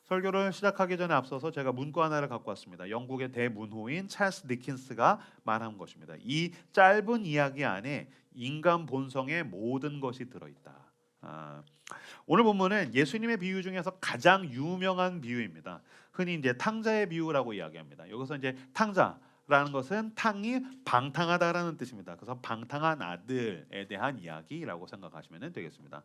설교를 시작하기 전에 앞서서 제가 문구 하나를 갖고 왔습니다. 영국의 대문호인 찰스 디킨스가 말한 것입니다. 이 짧은 이야기 안에 인간 본성의 모든 것이 들어있다. 아, 오늘 본문은 예수님의 비유 중에서 가장 유명한 비유입니다. 흔히 이제 탕자의 비유라고 이야기합니다. 여기서 이제 탕자라는 것은 탕이 방탕하다라는 뜻입니다. 그래서 방탕한 아들에 대한 이야기라고 생각하시면 되겠습니다.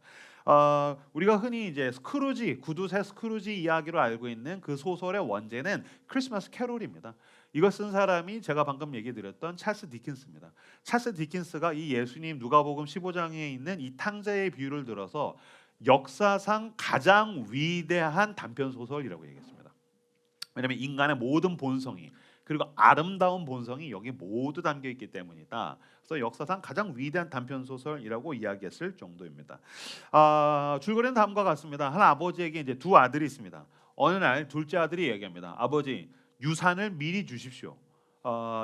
우리가 흔히 이제 스크루지, 구두쇠 스크루지 이야기로 알고 있는 그 소설의 원제는 크리스마스 캐롤입니다. 이걸 쓴 사람이 제가 방금 얘기 드렸던 찰스 디킨스입니다. 찰스 디킨스가 이 예수님 누가복음 15장에 있는 이 탕자의 비유를 들어서 역사상 가장 위대한 단편 소설이라고 얘기했습니다. 왜냐하면 인간의 모든 본성이 그리고 아름다운 본성이 여기 모두 담겨 있기 때문이다. 그래서 역사상 가장 위대한 단편 소설이라고 이야기했을 정도입니다. 줄거리는 다음과 같습니다. 한 아버지에게 이제 두 아들이 있습니다. 어느 날 둘째 아들이 얘기합니다. 아버지, 유산을 미리 주십시오.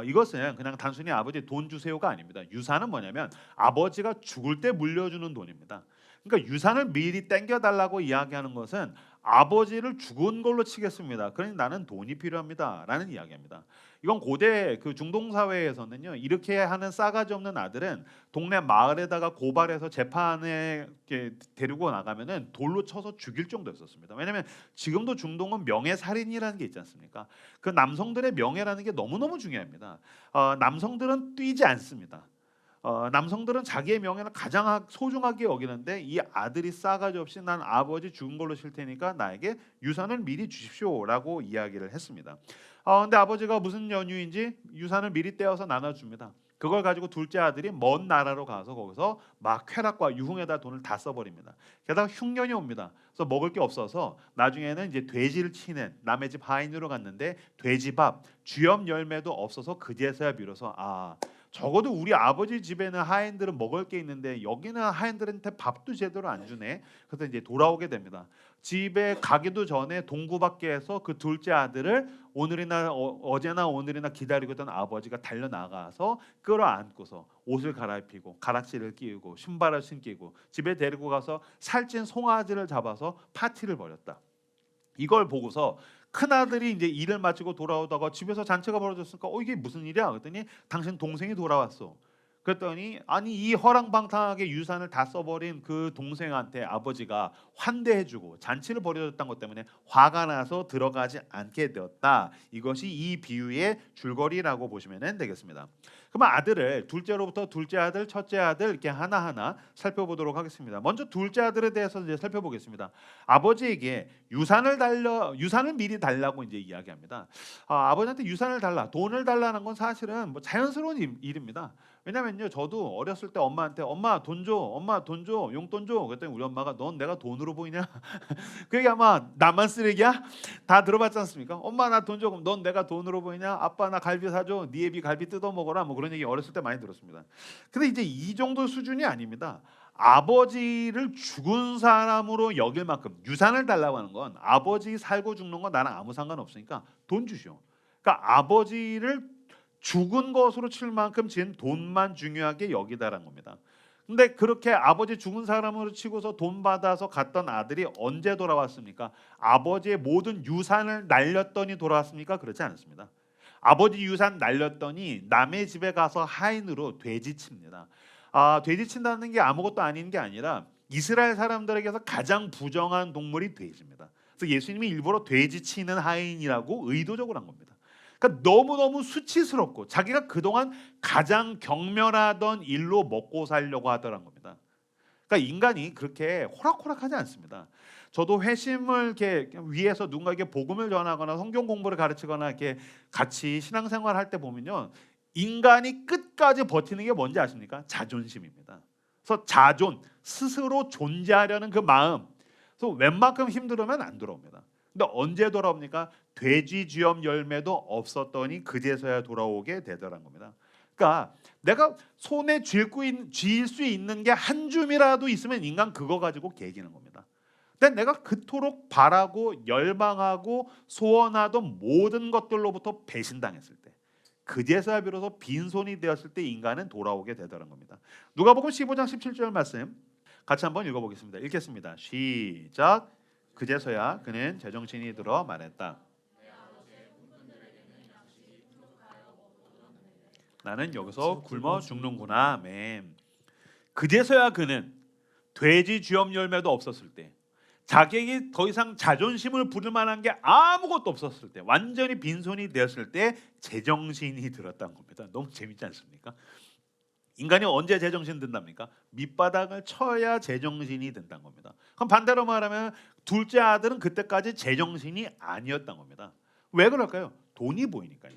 이것은 그냥 단순히 아버지 돈 주세요가 아닙니다. 유산은 뭐냐면 아버지가 죽을 때 물려주는 돈입니다. 그러니까 유산을 미리 땡겨달라고 이야기하는 것은 아버지를 죽은 걸로 치겠습니다. 그러니 나는 돈이 필요합니다라는 이야기입니다. 이건 고대 그 중동 사회에서는요, 이렇게 하는 싸가지 없는 아들은 동네 마을에다가 고발해서 재판에 이렇게 데리고 나가면은 돌로 쳐서 죽일 정도였었습니다. 왜냐하면 지금도 중동은 명예살인이라는 게 있지 않습니까? 그 남성들의 명예라는 게 너무너무 중요합니다. 남성들은 뛰지 않습니다. 남성들은 자기의 명예를 가장 소중하게 여기는데 이 아들이 싸가지 없이 난 아버지 죽은 걸로 칠 테니까 나에게 유산을 미리 주십시오라고 이야기를 했습니다. 근데 아버지가 무슨 연유인지 유산을 미리 떼어서 나눠줍니다. 그걸 가지고 둘째 아들이 먼 나라로 가서 거기서 막 쾌락과 유흥에다 돈을 다 써버립니다. 게다가 흉년이 옵니다. 그래서 먹을 게 없어서 나중에는 이제 돼지를 치는 남의 집 하인으로 갔는데 돼지밥, 쥐염 열매도 없어서 그제서야 비로소 적어도 우리 아버지 집에는 하인들은 먹을 게 있는데 여기는 하인들한테 밥도 제대로 안 주네. 그래서 이제 돌아오게 됩니다. 집에 가기도 전에 동구 밖에서 그 둘째 아들을 오늘이나 어제나 오늘이나 기다리고 있던 아버지가 달려 나가서 끌어안고서 옷을 갈아입히고 가락지를 끼우고 신발을 신기고 집에 데리고 가서 살찐 송아지를 잡아서 파티를 벌였다. 이걸 보고서 큰 아들이 이제 일을 마치고 돌아오다가 집에서 잔치가 벌어졌으니까 이게 무슨 일이야? 그랬더니 당신 동생이 돌아왔어. 그랬더니 아니 이 허랑방탕하게 유산을 다 써버린 그 동생한테 아버지가 환대해주고 잔치를 벌여줬다는 것 때문에 화가 나서 들어가지 않게 되었다. 이것이 이 비유의 줄거리라고 보시면 되겠습니다. 그러면 아들을 둘째로부터 둘째 아들, 첫째 아들 이렇게 하나하나 살펴보도록 하겠습니다. 먼저 둘째 아들에 대해서 이제 살펴보겠습니다. 아버지에게 유산을 미리 달라고 이제 이야기합니다. 아버지한테 유산을 달라, 돈을 달라는 건 사실은 뭐 자연스러운 일입니다. 왜냐면요, 저도 어렸을 때 엄마한테 엄마 돈 줘, 엄마 돈 줘, 용돈 줘. 그랬더니 우리 엄마가 넌 내가 돈으로 보이냐? 그 얘기 아마 나만 쓰레기야? 다 들어봤지 않습니까? 엄마 나 돈 줘. 그럼 넌 내가 돈으로 보이냐? 아빠 나 갈비 사줘. 네 애비 갈비 뜯어 먹어라. 뭐 그런 얘기 어렸을 때 많이 들었습니다. 근데 이제 이 정도 수준이 아닙니다. 아버지를 죽은 사람으로 여길 만큼 유산을 달라고 하는 건 아버지 살고 죽는 건 나랑 아무 상관없으니까 돈 주시오. 그러니까 아버지를 죽은 것으로 칠 만큼 지금 돈만 중요하게 여기다라는 겁니다. 근데 그렇게 아버지 죽은 사람으로 치고서 돈 받아서 갔던 아들이 언제 돌아왔습니까? 아버지의 모든 유산을 날렸더니 돌아왔습니까? 그렇지 않습니다. 아버지 유산 날렸더니 남의 집에 가서 하인으로 돼지칩니다. 돼지친다는 게 아무것도 아닌 게 아니라 이스라엘 사람들에게서 가장 부정한 동물이 돼지입니다. 그래서 예수님이 일부러 돼지치는 하인이라고 의도적으로 한 겁니다. 그러니까 너무너무 수치스럽고 자기가 그동안 가장 경멸하던 일로 먹고 살려고 하더란 겁니다. 그러니까 인간이 그렇게 호락호락하지 않습니다. 저도 회심을 이렇게 위해서 누군가에게 복음을 전하거나 성경 공부를 가르치거나 이렇게 같이 신앙생활 할 때 보면요, 인간이 끝까지 버티는 게 뭔지 아십니까? 자존심입니다. 그래서 자존, 스스로 존재하려는 그 마음. 그래서 웬만큼 힘들으면 안 돌아옵니다. 근데 언제 돌아옵니까? 돼지 쥐염 열매도 없었더니 그제서야 돌아오게 되더란 겁니다. 그러니까 내가 손에 쥘 수 있는 게 한 줌이라도 있으면 인간 그거 가지고 개기는 겁니다. 근데 내가 그토록 바라고 열망하고 소원하던 모든 것들로부터 배신당했을 때, 그제서야 비로소 빈손이 되었을 때 인간은 돌아오게 되더란 겁니다. 누가복음 15장 17절 말씀 같이 한번 읽어보겠습니다. 읽겠습니다. 시작. 그제서야 그는 제정신이 들어 말했다. 나는 여기서 굶어 죽는구나. 아멘. 그제서야 그는 돼지 쥐업 열매도 없었을 때, 자기에게 더 이상 자존심을 부릴 만한 게 아무것도 없었을 때, 완전히 빈손이 되었을 때 제정신이 들었다는 겁니다. 너무 재밌지 않습니까? 인간이 언제 제정신 든답니까? 밑바닥을 쳐야 제정신이 든다는 겁니다. 그럼 반대로 말하면 둘째 아들은 그때까지 제정신이 아니었던 겁니다. 왜 그럴까요? 돈이 보이니까요.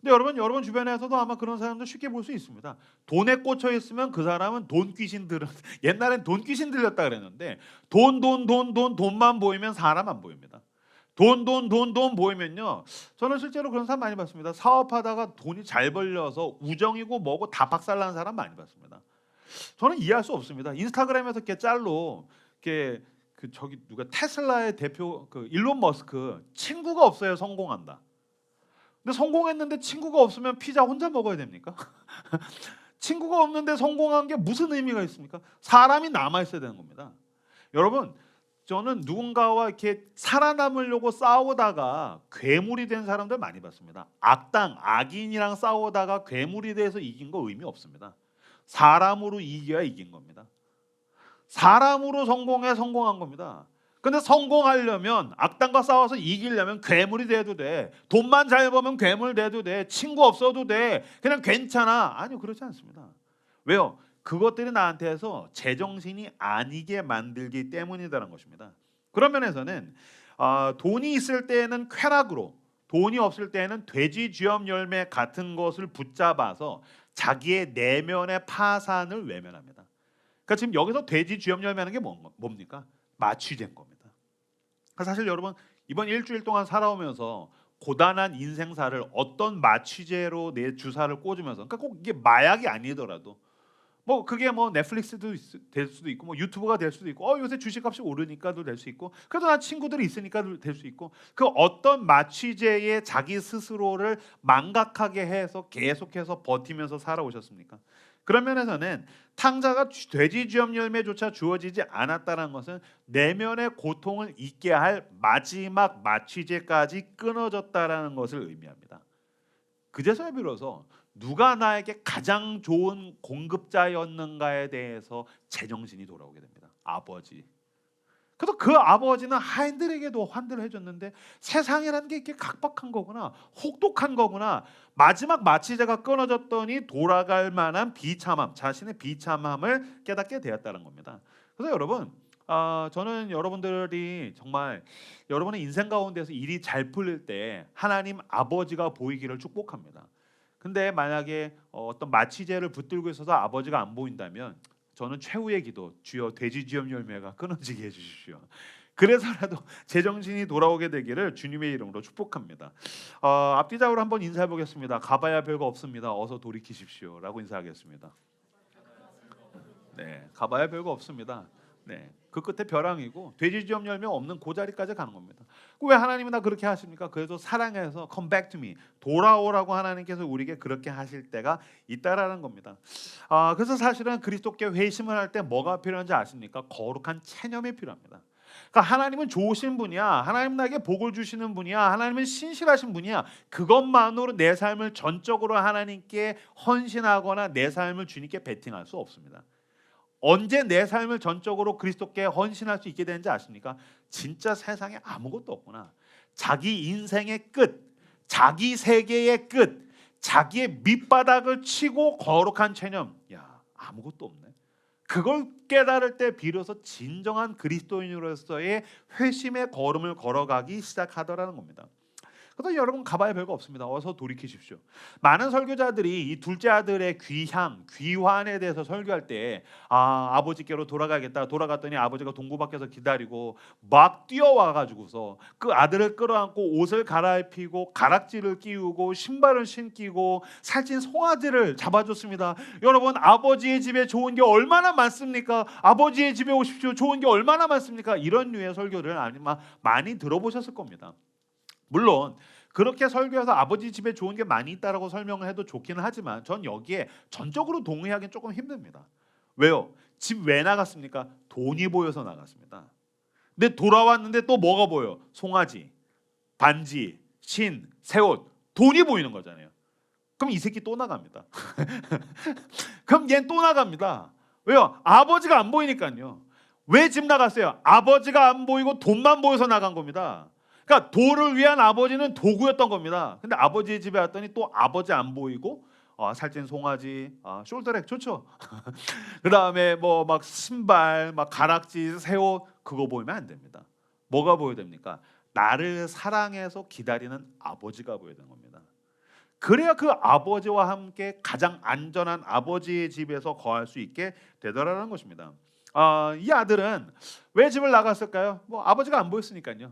근데 여러분 주변에서도 아마 그런 사람들 쉽게 볼 수 있습니다. 돈에 꽂혀 있으면 그 사람은 돈 귀신 들은 옛날엔 돈 귀신 들렸다 그랬는데 돈만 보이면 사람 안 보입니다. 돈 보이면요. 저는 실제로 그런 사람 많이 봤습니다. 사업하다가 돈이 잘 벌려서 우정이고 뭐고 다 박살난 사람 많이 봤습니다. 저는 이해할 수 없습니다. 인스타그램에서 이렇게 짤로 이렇게 그 저기 누가 테슬라의 대표 그 일론 머스크 친구가 없어요. 성공한다. 근데 성공했는데 친구가 없으면 피자 혼자 먹어야 됩니까? 친구가 없는데 성공한 게 무슨 의미가 있습니까? 사람이 남아 있어야 되는 겁니다. 여러분, 저는 누군가와 이렇게 살아남으려고 싸우다가 괴물이 된 사람들 많이 봤습니다. 악인이랑 싸우다가 괴물이 돼서 이긴 거 의미 없습니다. 사람으로 이겨야 이긴 겁니다. 사람으로 성공한 겁니다. 근데 성공하려면 악당과 싸워서 이기려면 괴물이 돼도 돼. 돈만 잘 벌면 괴물 돼도 돼. 친구 없어도 돼. 그냥 괜찮아. 아니요, 그렇지 않습니다. 왜요? 그것들이 나한테서 제정신이 아니게 만들기 때문이라는 것입니다. 그런 면에서는 돈이 있을 때에는 쾌락으로, 돈이 없을 때에는 돼지 쥐업 열매 같은 것을 붙잡아서 자기의 내면의 파산을 외면합니다. 그러니까 지금 여기서 돼지 쥐업 열매는 게 뭡니까? 마취제인 겁니다. 사실 여러분 이번 일주일 동안 살아오면서 고단한 인생사를 어떤 마취제로 내 주사를 꽂으면서, 그러니까 꼭 이게 마약이 아니더라도 뭐 그게 뭐 넷플릭스도 될 수도 있고 뭐 유튜브가 될 수도 있고 요새 주식값이 오르니까도 될 수 있고 그래도 난 친구들이 있으니까도 될 수 있고 그 어떤 마취제에 자기 스스로를 망각하게 해서 계속해서 버티면서 살아오셨습니까? 그런 면에서는 탕자가 돼지 쥐업 열매조차 주어지지 않았다는 것은 내면의 고통을 잊게 할 마지막 마취제까지 끊어졌다라는 것을 의미합니다. 그제서야 비로소 누가 나에게 가장 좋은 공급자였는가에 대해서 제정신이 돌아오게 됩니다. 아버지. 그래도 그 아버지는 하인들에게도 환대를 해줬는데 세상이라는 게 이렇게 각박한 거구나, 혹독한 거구나. 마지막 마취제가 끊어졌더니 돌아갈 만한 비참함, 자신의 비참함을 깨닫게 되었다는 겁니다. 그래서 여러분, 저는 여러분들이 정말 여러분의 인생 가운데서 일이 잘 풀릴 때 하나님 아버지가 보이기를 축복합니다. 근데 만약에 어떤 마취제를 붙들고 있어서 아버지가 안 보인다면 저는 최후의 기도, 주여 돼지 쥐업 열매가 끊어지게 해주십시오. 그래서라도 제정신이 돌아오게 되기를 주님의 이름으로 축복합니다. 앞뒤작으로 한번 인사해 보겠습니다. 가봐야 별거 없습니다. 어서 돌이키십시오라고 인사하겠습니다. 네, 가봐야 별거 없습니다. 네, 그 끝에 벼랑이고 돼지 쥐업 열매 없는 그 자리까지 가는 겁니다. 왜 하나님은 다 그렇게 하십니까? 그래도 사랑해서 come back to me, 돌아오라고 하나님께서 우리에게 그렇게 하실 때가 있다라는 겁니다. 그래서 사실은 그리스도께 회심을 할 때 뭐가 필요한지 아십니까? 거룩한 체념이 필요합니다. 그러니까 하나님은 좋으신 분이야. 하나님 나에게 복을 주시는 분이야. 하나님은 신실하신 분이야. 그것만으로 내 삶을 전적으로 하나님께 헌신하거나 내 삶을 주님께 베팅할 수 없습니다. 언제 내 삶을 전적으로 그리스도께 헌신할 수 있게 되는지 아십니까? 진짜 세상에 아무것도 없구나. 자기 인생의 끝, 자기 세계의 끝, 자기의 밑바닥을 치고 거룩한 체념. 야, 아무것도 없네. 그걸 깨달을 때 비로소 진정한 그리스도인으로서의 회심의 걸음을 걸어가기 시작하더라는 겁니다. 그래서 여러분 가봐야 별거 없습니다. 어서 돌이키십시오. 많은 설교자들이 이 둘째 아들의 귀환에 대해서 설교할 때 아버지께로 돌아가겠다. 돌아갔더니 아버지가 동구 밖에서 기다리고 막 뛰어와가지고서 그 아들을 끌어안고 옷을 갈아입히고 가락지를 끼우고 신발을 신기고 살찐 송아지를 잡아줬습니다. 여러분 아버지의 집에 좋은 게 얼마나 많습니까? 아버지의 집에 오십시오. 좋은 게 얼마나 많습니까? 이런 류의 설교를 아마 많이 들어보셨을 겁니다. 물론 그렇게 설교해서 아버지 집에 좋은 게 많이 있다라고 설명을 해도 좋기는 하지만 전 여기에 전적으로 동의하기는 조금 힘듭니다. 왜요? 집 왜 나갔습니까? 돈이 보여서 나갔습니다. 근데 돌아왔는데 또 뭐가 보여? 송아지, 반지, 신, 새옷, 돈이 보이는 거잖아요. 그럼 이 새끼 또 나갑니다. 그럼 얘는 또 나갑니다. 왜요? 아버지가 안 보이니까요. 왜 집 나갔어요? 아버지가 안 보이고 돈만 보여서 나간 겁니다. 그러니까 도를 위한 아버지는 도구였던 겁니다. 근데 아버지 집에 왔더니 또 아버지 안 보이고 살찐 송아지, 숄더랙 좋죠. 그 다음에 뭐 막 신발, 막 가락지, 새옷 그거 보이면 안 됩니다. 뭐가 보여야 됩니까? 나를 사랑해서 기다리는 아버지가 보여야 되는 겁니다. 그래야 그 아버지와 함께 가장 안전한 아버지의 집에서 거할 수 있게 되더라는 것입니다. 이 아들은 왜 집을 나갔을까요? 뭐 아버지가 안 보였으니까요.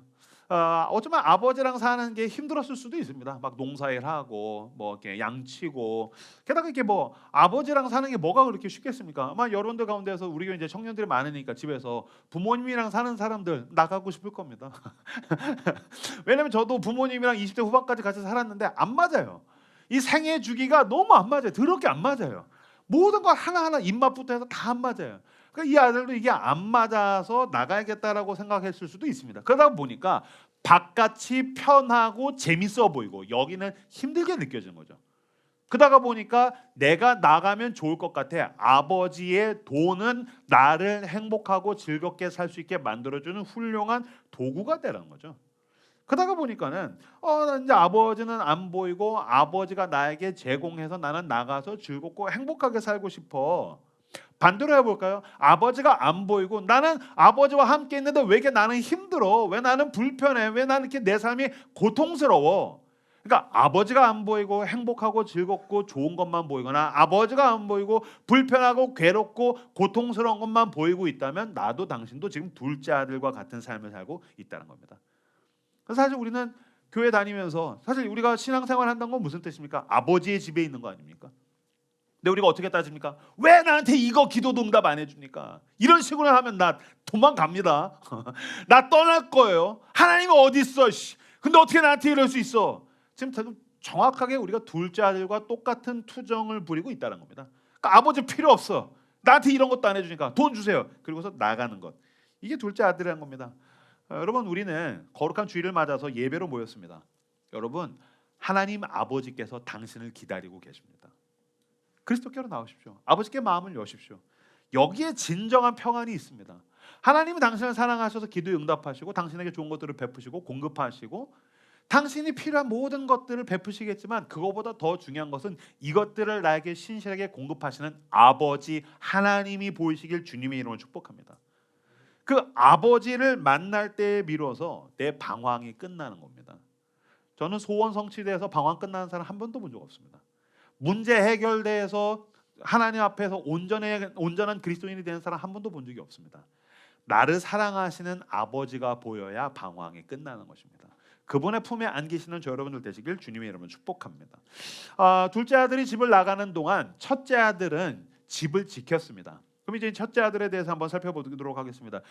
어쩌면 아버지랑 사는 게 힘들었을 수도 있습니다. 막 농사일하고 뭐 이렇게 양치고 게다가 이렇게 뭐 아버지랑 사는 게 뭐가 그렇게 쉽겠습니까? 아마 여러분들 가운데서 우리 교회 이제 청년들이 많으니까 집에서 부모님이랑 사는 사람들 나가고 싶을 겁니다. 왜냐면 저도 부모님이랑 20대 후반까지 같이 살았는데 안 맞아요. 이 생애 주기가 너무 안 맞아요. 더럽게 안 맞아요. 모든 걸 하나하나 입맛부터 해서 다 안 맞아요. 그러니까 이 아들도 이게 안 맞아서 나가야겠다라고 생각했을 수도 있습니다. 그러다 보니까 바깥이 편하고 재밌어 보이고 여기는 힘들게 느껴지는 거죠. 그러다가 보니까 내가 나가면 좋을 것 같아. 아버지의 돈은 나를 행복하고 즐겁게 살 수 있게 만들어주는 훌륭한 도구가 되라는 거죠. 그러다가 보니까는 이제 아버지는 안 보이고 아버지가 나에게 제공해서 나는 나가서 즐겁고 행복하게 살고 싶어. 반대로 해볼까요? 아버지가 안 보이고 나는 아버지와 함께 있는데 왜 이렇게 나는 힘들어? 왜 나는 불편해? 왜 나는 이렇게 내 삶이 고통스러워? 그러니까 아버지가 안 보이고 행복하고 즐겁고 좋은 것만 보이거나 아버지가 안 보이고 불편하고 괴롭고 고통스러운 것만 보이고 있다면 나도 당신도 지금 둘째 아들과 같은 삶을 살고 있다는 겁니다. 그래서 사실 우리는 교회 다니면서 사실 우리가 신앙생활 한다는 건 무슨 뜻입니까? 아버지의 집에 있는 거 아닙니까? 근데 우리가 어떻게 따집니까? 왜 나한테 이거 기도도 응답 안 해줍니까? 이런 식으로 하면 나 도망갑니다. 나 떠날 거예요. 하나님은 어디 있어? 근데 어떻게 나한테 이럴 수 있어? 지금 정확하게 우리가 둘째 아들과 똑같은 투정을 부리고 있다는 겁니다. 그러니까 아버지 필요 없어. 나한테 이런 것도 안 해주니까 돈 주세요. 그리고서 나가는 것. 이게 둘째 아들이라는 겁니다. 여러분 우리는 거룩한 주일을 맞아서 예배로 모였습니다. 여러분 하나님 아버지께서 당신을 기다리고 계십니다. 그리스도께로 나오십시오. 아버지께 마음을 여십시오. 여기에 진정한 평안이 있습니다. 하나님은 당신을 사랑하셔서 기도에 응답하시고 당신에게 좋은 것들을 베푸시고 공급하시고 당신이 필요한 모든 것들을 베푸시겠지만 그거보다 더 중요한 것은 이것들을 나에게 신실하게 공급하시는 아버지 하나님이 보이시길 주님의 이름으로 축복합니다. 그 아버지를 만날 때에 비로소 내 방황이 끝나는 겁니다. 저는 소원 성취돼서 방황 끝나는 사람 한 번도 본 적 없습니다. 문제 해결돼서 하나님 앞에서 온전한 그리스도인이 되는 사람 한 번도 본 적이 없습니다. 나를 사랑하시는 아버지가 보여야 방황이 끝나는 것입니다. 그분의 품에 안기시는 저 여러분들 되시길 주님의 이름으로 축복합니다. 둘째 아들이 집을 나가는 동안 첫째 아들은 집을 지켰습니다. 그럼 이제 첫째 아들에 대해서 한번 살펴보도록 하겠습니다.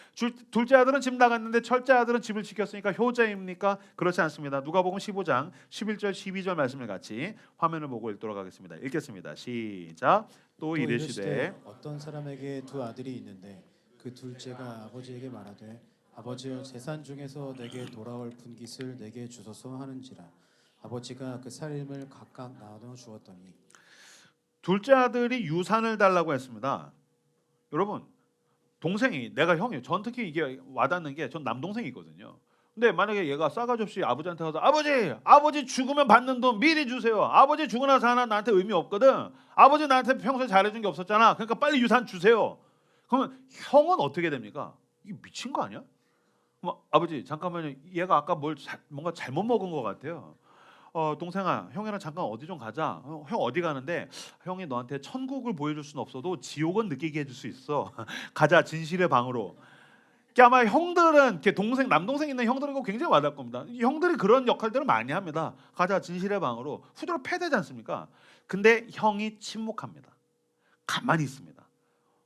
둘째 아들은 집 나갔는데 첫째 아들은 집을 지켰으니까 효자입니까? 그렇지 않습니다. 누가복음 15장 11절 12절 말씀을 같이 화면을 보고 읽도록 하겠습니다. 읽겠습니다. 시작. 또 이르시되 어떤 사람에게 두 아들이 있는데 그 둘째가 아버지에게 말하되 아버지여 재산 중에서 내게 돌아올 분깃을 내게 주소서 하는지라 아버지가 그 살림을 각각 나눠 주었더니 둘째 아들이 유산을 달라고 했습니다. 여러분 동생이 내가 형이에요. 전 특히 이게 와닿는 게 전 남동생이거든요. 근데 만약에 얘가 싸가지 없이 아버지한테 가서 아버지 죽으면 받는 돈 미리 주세요. 아버지 죽고 나서 하나 나한테 의미 없거든. 아버지 나한테 평소에 잘해준 게 없었잖아. 그러니까 빨리 유산 주세요. 그러면 형은 어떻게 됩니까? 이게 미친 거 아니야? 아버지 잠깐만요. 얘가 아까 뭔가 잘못 먹은 것 같아요. 동생아 형이랑 잠깐 어디 좀 가자. 형 어디 가는데 형이 너한테 천국을 보여줄 수는 없어도 지옥은 느끼게 해줄 수 있어. 가자 진실의 방으로. 아마 형들은 이렇게 남동생 있는 형들은 이거 굉장히 와닿을 겁니다. 형들이 그런 역할들을 많이 합니다. 가자 진실의 방으로. 후대로 패되지 않습니까? 근데 형이 침묵합니다. 가만히 있습니다.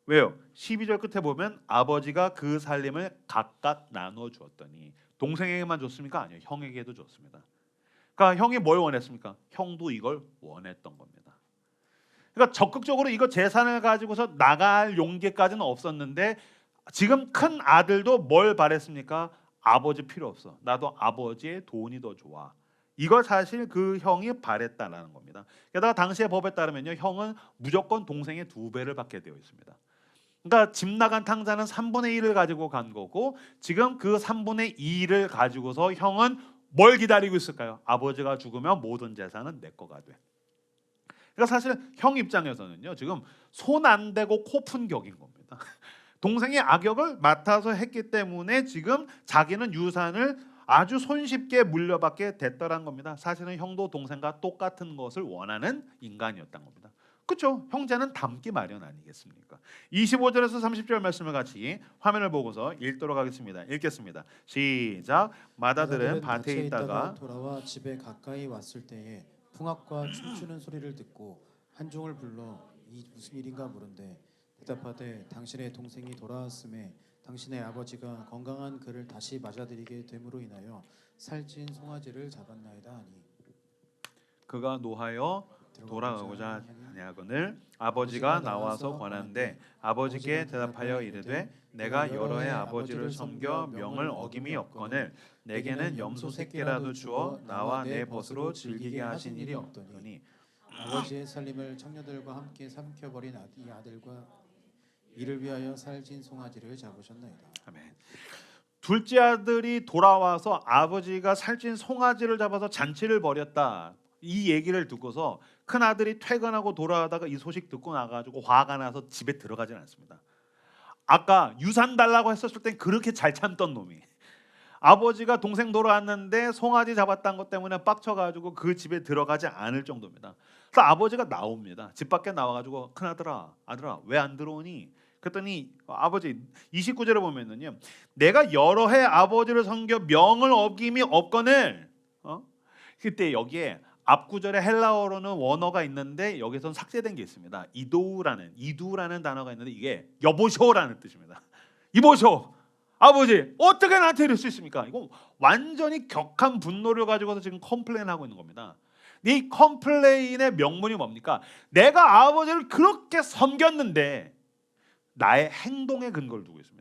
왜요? 12절 끝에 보면 아버지가 그 살림을 각각 나눠 주었더니 동생에게만 줬습니까? 아니요. 형에게도 줬습니다. 그러니까 형이 뭘 원했습니까? 형도 이걸 원했던 겁니다. 그러니까 적극적으로 이거 재산을 가지고서 나갈 용기까지는 없었는데 지금 큰 아들도 뭘 바랬습니까? 아버지 필요 없어. 나도 아버지의 돈이 더 좋아. 이걸 사실 그 형이 바랬다라는 겁니다. 게다가 당시의 법에 따르면요, 형은 무조건 동생의 2배를 받게 되어 있습니다. 그러니까 집 나간 탕자는 3분의 1을 가지고 간 거고, 지금 그 3분의 2를 가지고서 형은 뭘 기다리고 있을까요? 아버지가 죽으면 모든 재산은 내 거가 돼. 그러니까 사실 형 입장에서는요, 지금 손 안 대고 코 푼 격인 겁니다. 동생이 악역을 맡아서 했기 때문에 지금 자기는 유산을 아주 손쉽게 물려받게 됐더란 겁니다. 사실은 형도 동생과 똑같은 것을 원하는 인간이었던 겁니다. 그렇죠? 형제는 닮기 마련 아니겠습니까? 25절에서 30절 말씀을 같이 화면을 보고서 읽도록 하겠습니다. 읽겠습니다. 시작. 마다들은 밭에 있다가 돌아와 집에 가까이 왔을 때에 풍악과 춤추는 소리를 듣고 한 종을 불러 이 무슨 일인가 물은데 대답하되 당신의 동생이 돌아왔음에 당신의 아버지가 건강한 그를 다시 맞아들이게 됨으로 인하여 살찐 송아지를 잡았나이다 하니 그가 노하여 돌아가고자 하냐거늘 아버지가 나와서 권하는데 아버지께 대답하여 이르되 내가 여러 해 아버지를 섬겨 명을 어김이 없거늘 내게는 염소 새끼라도 주어 나와 내 벗으로 즐기게 하신 일이 없더니 아버지의 살림을 청년들과 함께 삼켜버린 이 아들과 이를 위하여 살찐 송아지를 잡으셨나이다. 아멘. 둘째 아들이 돌아와서 아버지가 살찐 송아지를 잡아서 잔치를 벌였다. 이 얘기를 듣고서 큰 아들이 퇴근하고 돌아가다가 이 소식 듣고 나가지고 화가 나서 집에 들어가진 않습니다. 아까 유산 달라고 했었을 땐 그렇게 잘 참던 놈이 아버지가 동생 돌아왔는데 송아지 잡았다는 것 때문에 빡쳐가지고 그 집에 들어가지 않을 정도입니다. 그래서 아버지가 나옵니다. 집 밖에 나와가지고 큰 아들아 왜 안 들어오니? 그랬더니 아버지 29절에 보면은요, 내가 여러 해 아버지를 섬겨 명을 어김이 없거늘. 그때 여기에 앞 구절에 헬라어로는 원어가 있는데 여기서는 삭제된 게 있습니다. 이두라는 단어가 있는데 이게 여보쇼라는 뜻입니다. 이보쇼. 아버지 어떻게 나한테 이럴 수 있습니까? 이거 완전히 격한 분노를 가지고서 지금 컴플레인하고 있는 겁니다. 이 컴플레인의 명분이 뭡니까? 내가 아버지를 그렇게 섬겼는데 나의 행동에 근거를 두고 있습니다.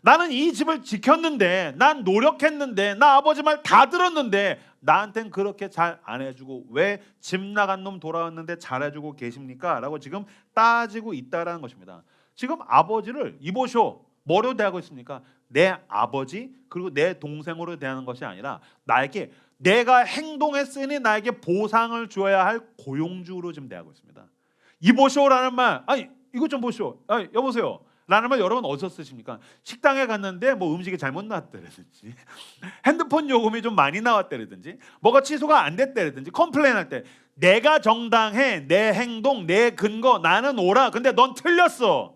나는 이 집을 지켰는데, 난 노력했는데, 나 아버지 말 다 들었는데 나한텐 그렇게 잘 안 해주고 왜 집 나간 놈 돌아왔는데 잘해주고 계십니까? 라고 지금 따지고 있다라는 것입니다. 지금 아버지를 이보쇼 뭐로 대하고 있습니까? 내 아버지 그리고 내 동생으로 대하는 것이 아니라 나에게 내가 행동했으니 나에게 보상을 줘야 할 고용주로 지금 대하고 있습니다. 이보쇼라는 말, 아니 이것 좀 보시오. 아니, 여보세요. 라는 말 여러분 어디서 쓰십니까? 식당에 갔는데 뭐 음식이 잘못 나왔다라든지 핸드폰 요금이 좀 많이 나왔다라든지 뭐가 취소가 안 됐다라든지 컴플레인할 때 내가 정당해, 내 행동, 내 근거, 나는 옳아. 근데 넌 틀렸어.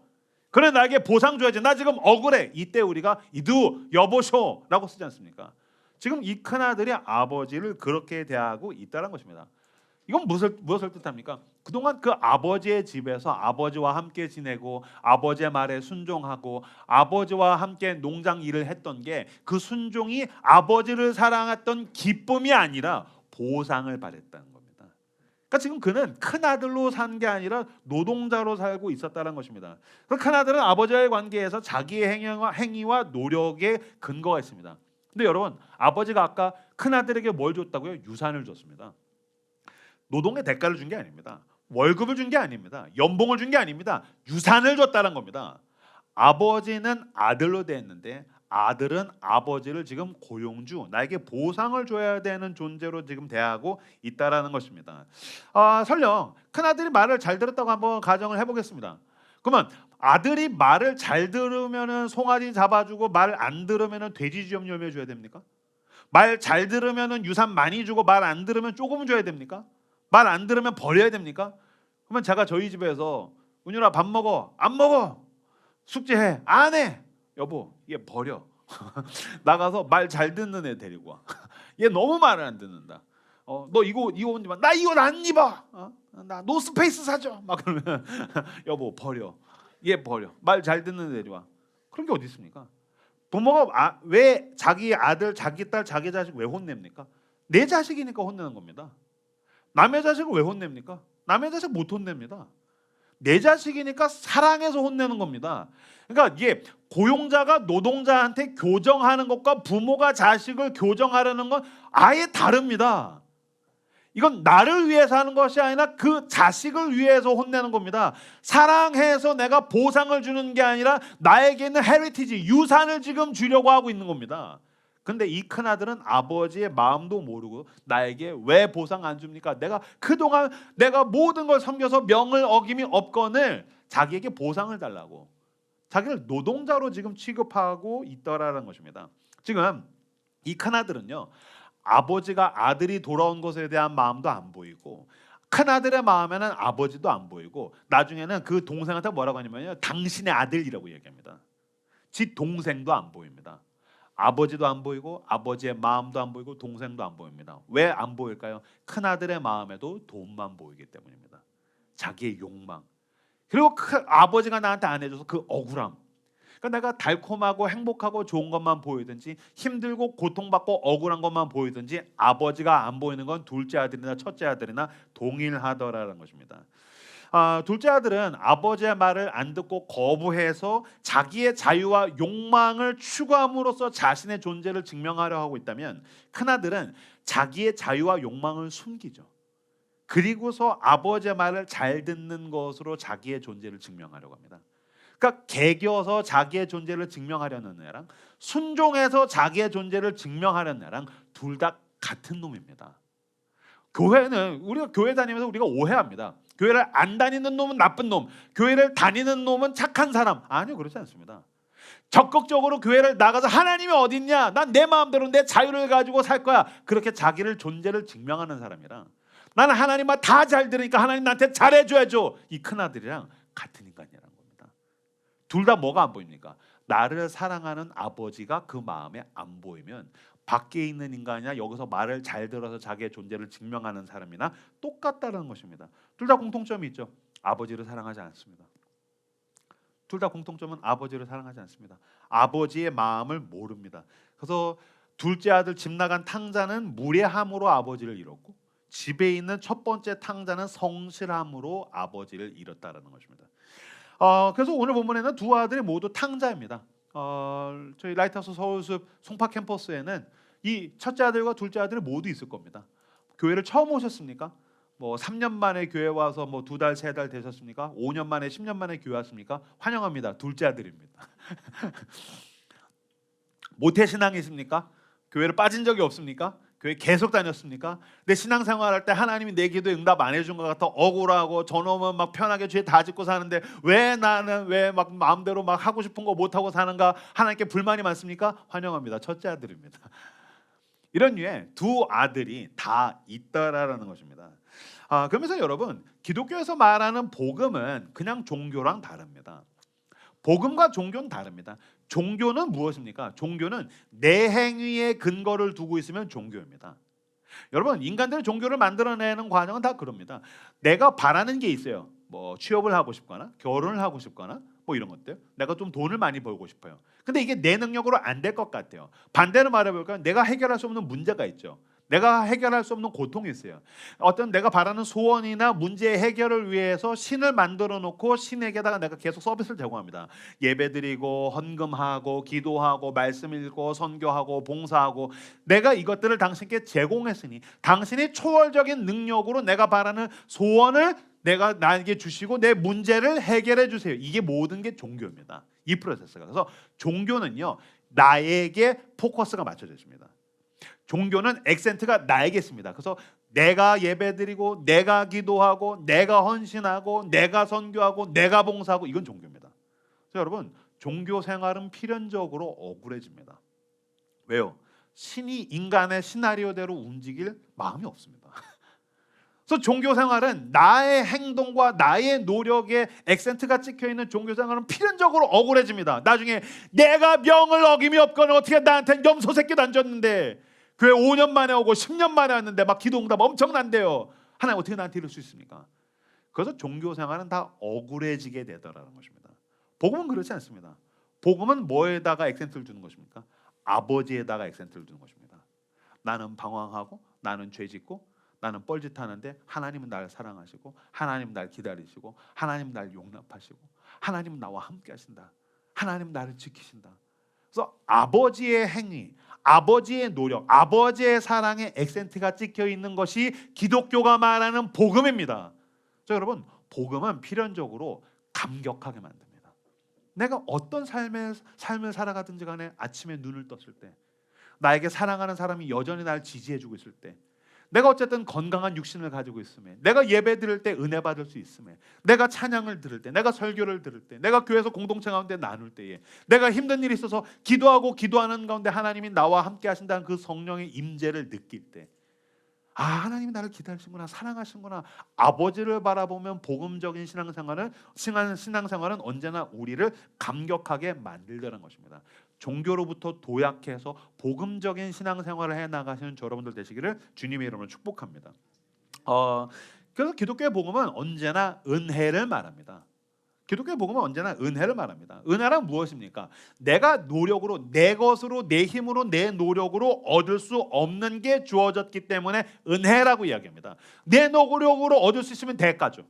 그래 나에게 보상 줘야지. 나 지금 억울해. 이때 우리가 이두 여보쇼라고 쓰지 않습니까? 지금 이 큰아들이 아버지를 그렇게 대하고 있다는 것입니다. 이건 무엇을 뜻합니까? 그동안 그 아버지의 집에서 아버지와 함께 지내고 아버지의 말에 순종하고 아버지와 함께 농장 일을 했던 게 그 순종이 아버지를 사랑했던 기쁨이 아니라 보상을 바랬다는 겁니다. 그러니까 지금 그는 큰 아들로 산 게 아니라 노동자로 살고 있었다는 것입니다. 큰 아들은 아버지와의 관계에서 자기의 행위와 노력에 근거가 있습니다. 근데 여러분, 아버지가 아까 큰 아들에게 뭘 줬다고요? 유산을 줬습니다. 노동의 대가를 준 게 아닙니다. 월급을 준 게 아닙니다. 연봉을 준 게 아닙니다. 유산을 줬다는 겁니다. 아버지는 아들로 대했는데 아들은 아버지를 지금 고용주, 나에게 보상을 줘야 되는 존재로 지금 대하고 있다라는 것입니다. 설령 큰 아들이 말을 잘 들었다고 한번 가정을 해보겠습니다. 그러면 아들이 말을 잘 들으면은 송아지 잡아주고 말 안 들으면은 돼지 좀 염려줘야 됩니까? 말 잘 들으면은 유산 많이 주고 말 안 들으면 조금 줘야 됩니까? 말 안 들으면 버려야 됩니까? 그러면 제가 저희 집에서 은율아 밥 먹어? 안 먹어? 숙제해? 안 해? 여보 얘 버려. 나가서 말 잘 듣는 애 데리고 와. 얘 너무 말을 안 듣는다. 너 이거 옷 입지 마. 나 이 옷 안 입어. 나 노스페이스 사줘. 막 그러면 여보 버려. 얘 버려. 말 잘 듣는 애 데려와. 그런 게 어디 있습니까? 부모가 왜 자기 아들, 자기 딸, 자기 자식 왜 혼냅니까? 내 자식이니까 혼내는 겁니다. 남의 자식을 왜 혼냅니까? 남의 자식 못 혼냅니다. 내 자식이니까 사랑해서 혼내는 겁니다. 그러니까 이게 고용자가 노동자한테 교정하는 것과 부모가 자식을 교정하려는 건 아예 다릅니다. 이건 나를 위해서 하는 것이 아니라 그 자식을 위해서 혼내는 겁니다. 사랑해서 내가 보상을 주는 게 아니라 나에게 있는 헤리티지, 유산을 지금 주려고 하고 있는 겁니다. 근데 이 큰아들은 아버지의 마음도 모르고 나에게 왜 보상 안 줍니까? 내가 그동안 내가 모든 걸 섬겨서 명을 어김이 없거늘 자기에게 보상을 달라고, 자기를 노동자로 지금 취급하고 있더라는 것입니다. 지금 이 큰아들은요, 아버지가 아들이 돌아온 것에 대한 마음도 안 보이고, 큰아들의 마음에는 아버지도 안 보이고, 나중에는 그 동생한테 뭐라고 하냐면요, 당신의 아들이라고 얘기합니다. 지 동생도 안 보입니다. 아버지도 안 보이고 아버지의 마음도 안 보이고 동생도 안 보입니다. 왜 안 보일까요? 큰아들의 마음에도 돈만 보이기 때문입니다. 자기의 욕망, 그리고 아버지가 나한테 안 해줘서 그 억울함. 그러니까 내가 달콤하고 행복하고 좋은 것만 보이든지 힘들고 고통받고 억울한 것만 보이든지 아버지가 안 보이는 건 둘째 아들이나 첫째 아들이나 동일하더라는 것입니다. 둘째 아들은 아버지의 말을 안 듣고 거부해서 자기의 자유와 욕망을 추구함으로써 자신의 존재를 증명하려 하고 있다면, 큰아들은 자기의 자유와 욕망을 숨기죠. 그리고서 아버지의 말을 잘 듣는 것으로 자기의 존재를 증명하려고 합니다. 그러니까 개겨서 자기의 존재를 증명하려는 애랑 순종해서 자기의 존재를 증명하려는 애랑 둘 다 같은 놈입니다. 교회는, 우리가 교회 다니면서 우리가 오해합니다. 교회를 안 다니는 놈은 나쁜 놈, 교회를 다니는 놈은 착한 사람. 아니요, 그렇지 않습니다. 적극적으로 교회를 나가서 하나님이 어딨냐, 난 내 마음대로 내 자유를 가지고 살 거야, 그렇게 자기를 존재를 증명하는 사람이랑, 나는 하나님 말 다 잘 들으니까 하나님 나한테 잘해줘야죠, 이 큰아들이랑 같은 인간이라는 겁니다. 둘 다 뭐가 안 보입니까? 나를 사랑하는 아버지가 그 마음에 안 보이면 밖에 있는 인간이나 여기서 말을 잘 들어서 자기의 존재를 증명하는 사람이나 똑같다는 것입니다. 둘 다 공통점이 있죠. 아버지를 사랑하지 않습니다. 둘 다 공통점은 아버지를 사랑하지 않습니다. 아버지의 마음을 모릅니다. 그래서 둘째 아들 집 나간 탕자는 무례함으로 아버지를 잃었고, 집에 있는 첫 번째 탕자는 성실함으로 아버지를 잃었다라는 것입니다. 그래서 오늘 본문에는 두 아들이 모두 탕자입니다. 저희 라이트하우스 서울숲 송파 캠퍼스에는 이 첫째 아들과 둘째 아들이 모두 있을 겁니다. 교회를 처음 오셨습니까? 뭐 3년 만에 교회 와서 뭐 2달, 3달 되셨습니까? 5년 만에, 10년 만에 교회 왔습니까? 환영합니다. 둘째 아들입니다. 모태신앙이십니까? 교회를 빠진 적이 없습니까? 교회 계속 다녔습니까? 내 신앙생활할 때 하나님이 내 기도에 응답 안 해준 것 같아 억울하고, 저놈은 막 편하게 죄 다 짓고 사는데 왜 나는 왜 막 마음대로 막 하고 싶은 거 못 하고 사는가, 하나님께 불만이 많습니까? 환영합니다. 첫째 아들입니다. 이런 류의 두 아들이 다 있다라는 것입니다. 그러면서 여러분, 기독교에서 말하는 복음은 그냥 종교랑 다릅니다. 복음과 종교는 다릅니다. 종교는 무엇입니까? 종교는 내 행위에 근거를 두고 있으면 종교입니다. 여러분, 인간들이 종교를 만들어내는 과정은 다 그럽니다. 내가 바라는 게 있어요. 뭐 취업을 하고 싶거나 결혼을 하고 싶거나 뭐 이런 것들. 내가 좀 돈을 많이 벌고 싶어요. 근데 이게 내 능력으로 안 될 것 같아요. 반대로 말해볼까요? 내가 해결할 수 없는 문제가 있죠. 내가 해결할 수 없는 고통이 있어요. 어떤 내가 바라는 소원이나 문제 해결을 위해서 신을 만들어 놓고 신에게다가 내가 계속 서비스를 제공합니다. 예배드리고 헌금하고 기도하고 말씀 읽고 선교하고 봉사하고, 내가 이것들을 당신께 제공했으니 당신이 초월적인 능력으로 내가 바라는 소원을 내가 나에게 주시고 내 문제를 해결해 주세요. 이게 모든 게 종교입니다. 이 프로세스가. 그래서 종교는요, 나에게 포커스가 맞춰져 있습니다. 종교는 액센트가 나에게 있습니다. 그래서 내가 예배드리고 내가 기도하고 내가 헌신하고 내가 선교하고 내가 봉사하고, 이건 종교입니다. 그래서 여러분, 종교 생활은 필연적으로 억울해집니다. 왜요? 신이 인간의 시나리오대로 움직일 마음이 없습니다. 그래서 종교 생활은 나의 행동과 나의 노력에 액센트가 찍혀있는 종교 생활은 필연적으로 억울해집니다. 나중에 내가 명을 어김이 없거나 어떻게 나한테 염소 새끼도 안 줬는데, 교회 5년 만에 오고 10년 만에 왔는데 막 기도 응답 엄청난데요, 하나님 어떻게 나한테 이럴 수 있습니까? 그래서 종교 생활은 다 억울해지게 되더라는 것입니다. 복음은 그렇지 않습니다. 복음은 뭐에다가 액센트를 주는 것입니까? 아버지에다가 액센트를 주는 것입니다. 나는 방황하고 나는 죄짓고 나는 뻘짓하는데 하나님은 나를 사랑하시고 하나님은 나를 기다리시고 하나님은 나를 용납하시고 하나님은 나와 함께 하신다. 하나님은 나를 지키신다. 그래서 아버지의 행위, 아버지의 노력, 아버지의 사랑의 액센트가 찍혀 있는 것이 기독교가 말하는 복음입니다. 자, 여러분, 복음은 필연적으로 감격하게 만듭니다. 내가 어떤 삶을 살아가든지 간에 아침에 눈을 떴을 때, 나에게 사랑하는 사람이 여전히 나를 지지해주고 있을 때, 내가 어쨌든 건강한 육신을 가지고 있음에, 내가 예배 드릴 때 은혜 받을 수 있음에, 내가 찬양을 들을 때, 내가 설교를 들을 때, 내가 교회에서 공동체 가운데 나눌 때에, 내가 힘든 일이 있어서 기도하고 기도하는 가운데 하나님이 나와 함께 하신다는 그 성령의 임재를 느낄 때, 아, 하나님이 나를 기다리시구나, 사랑하시구나. 아버지를 바라보면 복음적인 신앙생활은 언제나 우리를 감격하게 만들려는 것입니다. 종교로부터 도약해서 복음적인 신앙생활을 해나가시는 여러분들 되시기를 주님의 이름으로 축복합니다. 그래서 기독교의 복음은 언제나 은혜를 말합니다. 기독교의 복음은 언제나 은혜를 말합니다. 은혜란 무엇입니까? 내가 노력으로, 내 것으로, 내 힘으로, 내 노력으로 얻을 수 없는 게 주어졌기 때문에 은혜라고 이야기합니다. 내 노력으로 얻을 수 있으면 대가죠.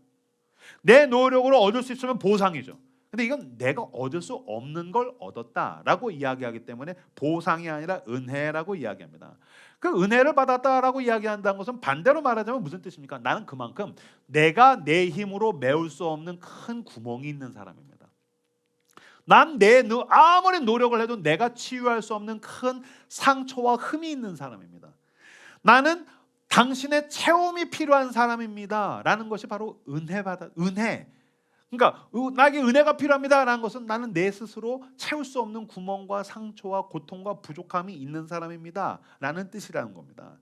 내 노력으로 얻을 수 있으면 보상이죠. 근데 이건 내가 얻을 수 없는 걸 얻었다라고 이야기하기 때문에 보상이 아니라 은혜라고 이야기합니다. 그 은혜를 받았다라고 이야기한다는 것은 반대로 말하자면 무슨 뜻입니까? 나는 그만큼 내가 내 힘으로 메울 수 없는 큰 구멍이 있는 사람입니다. 난 아무리 노력을 해도 내가 치유할 수 없는 큰 상처와 흠이 있는 사람입니다. 나는 당신의 체험이 필요한 사람입니다 라는 것이 바로 은혜. 그러니까 나에게 은혜가 필요합니다라는 것은 나는 내 스스로 채울 수 없는 구멍과 상처와 고통과 부족함이 있는 사람입니다라는 뜻이라는 겁니다.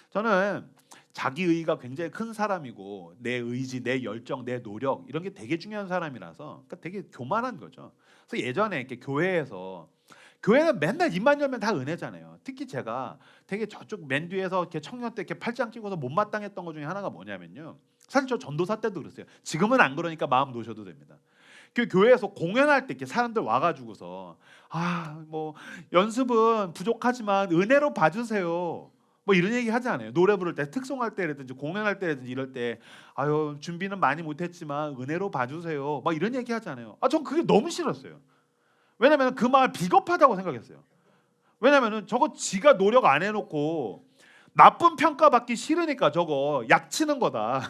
저는 자기의가 굉장히 큰 사람이고 내 의지, 내 열정, 내 노력 이런 게 되게 중요한 사람이라서 그러니까 되게 교만한 거죠. 그래서 예전에 이렇게 교회는 맨날 입만 열면 다 은혜잖아요. 특히 제가 되게 저쪽 맨 뒤에서 이렇게 청년 때 이렇게 팔짱 끼고서 못마땅했던 것 중에 하나가 뭐냐면요. 사실 저 전도사 때도 그랬어요. 지금은 안 그러니까 마음 놓으셔도 됩니다. 그 교회에서 공연할 때 이렇게 사람들 와가지고서 뭐 연습은 부족하지만 은혜로 봐주세요. 뭐 이런 얘기 하지 않아요. 노래 부를 때, 특송할 때라든지 공연할 때라든지 이럴 때 준비는 많이 못했지만 은혜로 봐주세요. 막 이런 얘기 하지 않아요. 전 그게 너무 싫었어요. 왜냐면 그 말 비겁하다고 생각했어요. 왜냐면은 저거 지가 노력 안 해놓고 나쁜 평가 받기 싫으니까 저거 약치는 거다.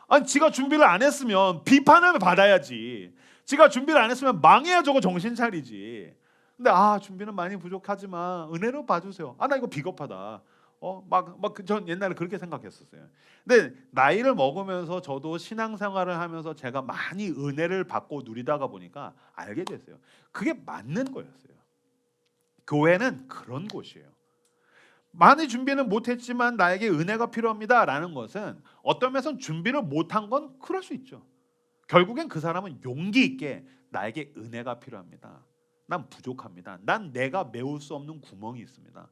아니 지가 준비를 안 했으면 비판을 받아야지. 지가 준비를 안 했으면 망해야 저거 정신 차리지. 근데 준비는 많이 부족하지만 은혜로 봐주세요. 나 이거 비겁하다. 전 옛날에 그렇게 생각했었어요. 근데 나이를 먹으면서 저도 신앙생활을 하면서 제가 많이 은혜를 받고 누리다가 보니까 알게 됐어요. 그게 맞는 거였어요. 교회는 그런 곳이에요. 많이 준비는 못했지만 나에게 은혜가 필요합니다라는 것은 어떤 면에서는 준비를 못한 건 그럴 수 있죠. 결국엔 그 사람은 용기 있게 나에게 은혜가 필요합니다. 난 부족합니다. 난 내가 메울 수 없는 구멍이 있습니다.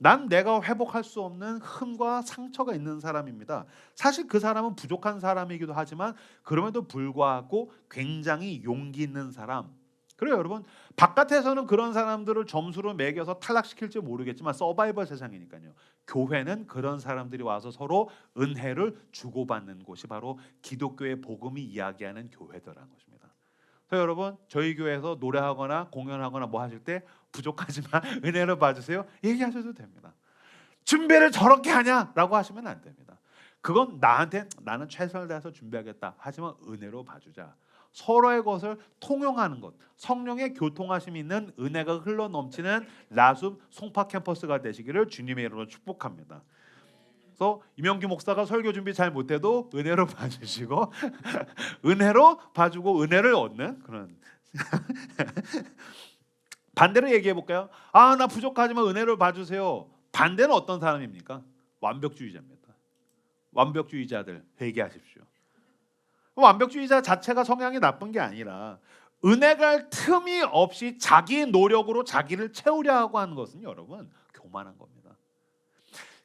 난 내가 회복할 수 없는 흠과 상처가 있는 사람입니다. 사실 그 사람은 부족한 사람이기도 하지만 그럼에도 불구하고 굉장히 용기 있는 사람. 그래요, 여러분. 바깥에서는 그런 사람들을 점수로 매겨서 탈락시킬지 모르겠지만 서바이벌 세상이니까요. 교회는 그런 사람들이 와서 서로 은혜를 주고받는 곳이 바로 기독교의 복음이 이야기하는 교회더라는 것입니다. 그래서 여러분, 저희 교회에서 노래하거나 공연하거나 뭐 하실 때 부족하지만 은혜를 봐주세요 얘기하셔도 됩니다. 준비를 저렇게 하냐라고 하시면 안 됩니다. 그건 나는 최선을 다해서 준비하겠다 하지만 은혜로 봐주자. 서로의 것을 통용하는 것, 성령의 교통하심이 있는 은혜가 흘러넘치는 라숲 송파 캠퍼스가 되시기를 주님의 이름으로 축복합니다. 그래서 이명규 목사가 설교 준비 잘 못해도 은혜로 봐주시고 은혜로 봐주고 은혜를 얻는 그런 반대로 얘기해 볼까요? 나 부족하지만 은혜로 봐주세요. 반대는 어떤 사람입니까? 완벽주의자입니다. 완벽주의자들 회개하십시오. 완벽주의자 자체가 성향이 나쁜 게 아니라 은혜가 틈이 없이 자기 노력으로 자기를 채우려 하고 하는 것은 여러분 교만한 겁니다.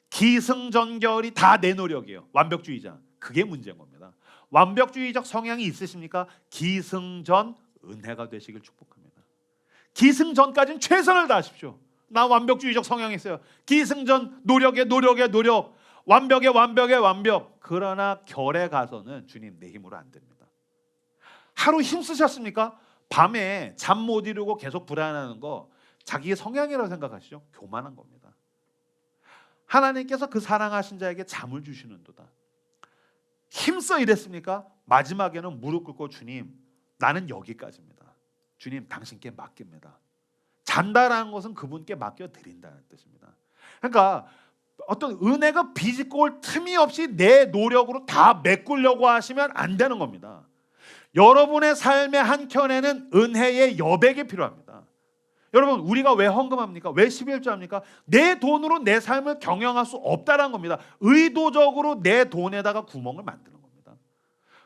기승전결이 다 내 노력이에요. 완벽주의자. 그게 문제인 겁니다. 완벽주의적 성향이 있으십니까? 기승전 은혜가 되시길 축복합니다. 기승전까지는 최선을 다하십시오. 나 완벽주의적 성향이 있어요. 기승전 노력. 완벽의 완벽의 완벽. 그러나 결에 가서는 주님 내 힘으로 안 됩니다. 하루 힘쓰셨습니까? 밤에 잠 못 이루고 계속 불안해하는 거 자기의 성향이라고 생각하시죠? 교만한 겁니다. 하나님께서 그 사랑하신 자에게 잠을 주시는도다. 힘써 일했습니까? 마지막에는 무릎 꿇고 주님 나는 여기까지입니다. 주님 당신께 맡깁니다. 잔다라는 것은 그분께 맡겨드린다는 뜻입니다. 그러니까 어떤 은혜가 비집고 올 틈이 없이 내 노력으로 다 메꾸려고 하시면 안 되는 겁니다. 여러분의 삶의 한켠에는 은혜의 여백이 필요합니다. 여러분 우리가 왜 헌금합니까? 왜 11조합니까? 내 돈으로 내 삶을 경영할 수 없다는 겁니다. 의도적으로 내 돈에다가 구멍을 만드는 겁니다.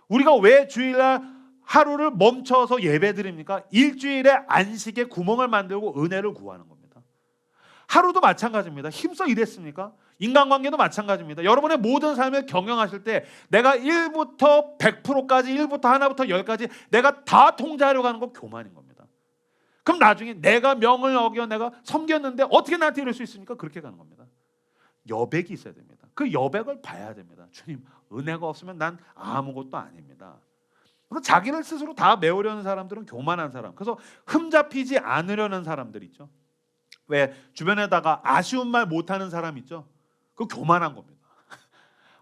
우리가 왜 주일날 하루를 멈춰서 예배 드립니까? 일주일에 안식에 구멍을 만들고 은혜를 구하는 겁니다. 하루도 마찬가지입니다. 힘써 일했습니까? 인간관계도 마찬가지입니다. 여러분의 모든 삶을 경영하실 때 내가 1부터 100%까지 1부터 하나부터 10까지 내가 다 통제하려고 하는 건 교만인 겁니다. 그럼 나중에 내가 명을 어겨 내가 섬겼는데 어떻게 나한테 이럴 수 있습니까? 그렇게 가는 겁니다. 여백이 있어야 됩니다. 그 여백을 봐야 됩니다. 주님 은혜가 없으면 난 아무것도 아닙니다. 그래서 자기를 스스로 다 메우려는 사람들은 교만한 사람. 그래서 흠잡히지 않으려는 사람들 있죠. 왜 주변에다가 아쉬운 말 못하는 사람 있죠. 그거 교만한 겁니다.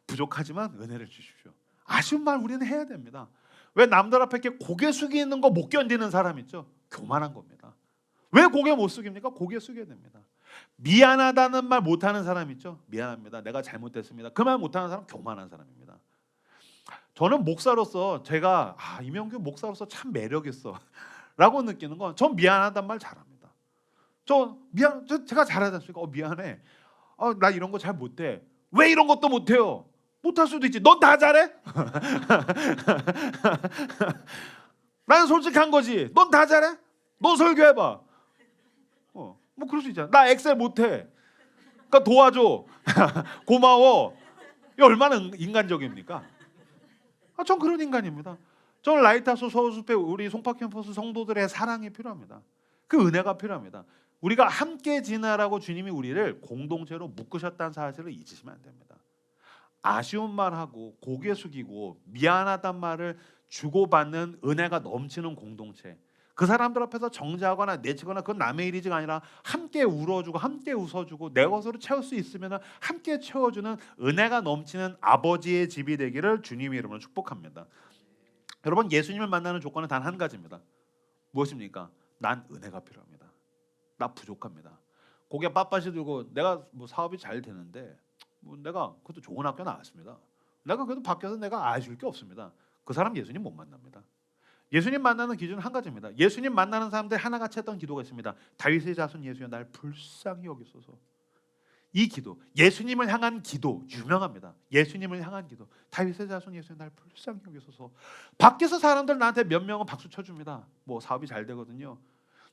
부족하지만 은혜를 주십시오. 아쉬운 말 우리는 해야 됩니다. 왜 남들 앞에 이렇게 고개 숙이는 거 못 견디는 사람 있죠. 교만한 겁니다. 왜 고개 못 숙입니까? 고개 숙여야 됩니다. 미안하다는 말 못하는 사람 있죠. 미안합니다. 내가 잘못했습니다. 그 말 못하는 사람 교만한 사람입니다. 저는 목사로서 제가 이명규 목사로서 참 매력 있어 라고 느끼는 건 전 미안하단 말 잘합니다. 제가 잘하지 않습니까? 미안해. 나 이런 거 잘 못해. 왜 이런 것도 못해요? 못할 수도 있지. 넌 다 잘해? 나는 솔직한 거지. 넌 다 잘해? 너 설교해봐. 뭐 그럴 수 있잖아. 나 엑셀 못해. 그러니까 도와줘. 고마워. 이 얼마나 인간적입니까? 전 그런 인간입니다. 저는 라이트하우스 서울숲에 우리 송파 캠퍼스 성도들의 사랑이 필요합니다. 그 은혜가 필요합니다. 우리가 함께 지나라고 주님이 우리를 공동체로 묶으셨다는 사실을 잊으시면 안 됩니다. 아쉬운 말하고 고개 숙이고 미안하단 말을 주고받는 은혜가 넘치는 공동체. 그 사람들 앞에서 정죄하거나 내치거나 그건 남의 일이지가 아니라 함께 울어주고 함께 웃어주고 내 것으로 채울 수 있으면 함께 채워주는 은혜가 넘치는 아버지의 집이 되기를 주님의 이름으로 축복합니다. 여러분 예수님을 만나는 조건은 단 한 가지입니다. 무엇입니까? 난 은혜가 필요합니다. 나 부족합니다. 고개 빳빳이 들고 내가 뭐 사업이 잘 되는데 내가 그것도 좋은 학교 나왔습니다. 내가 그래도 밖에서 내가 아쉬울 게 없습니다. 그 사람 예수님 못 만납니다. 예수님 만나는 기준은 한 가지입니다. 예수님 만나는 사람들 하나같이 했던 기도가 있습니다. 다윗의 자손 예수여 날 불쌍히 여기소서. 이 기도, 예수님을 향한 기도 유명합니다. 예수님을 향한 기도. 다윗의 자손 예수여 날 불쌍히 여기소서. 밖에서 사람들 나한테 몇 명은 박수 쳐줍니다. 뭐 사업이 잘 되거든요.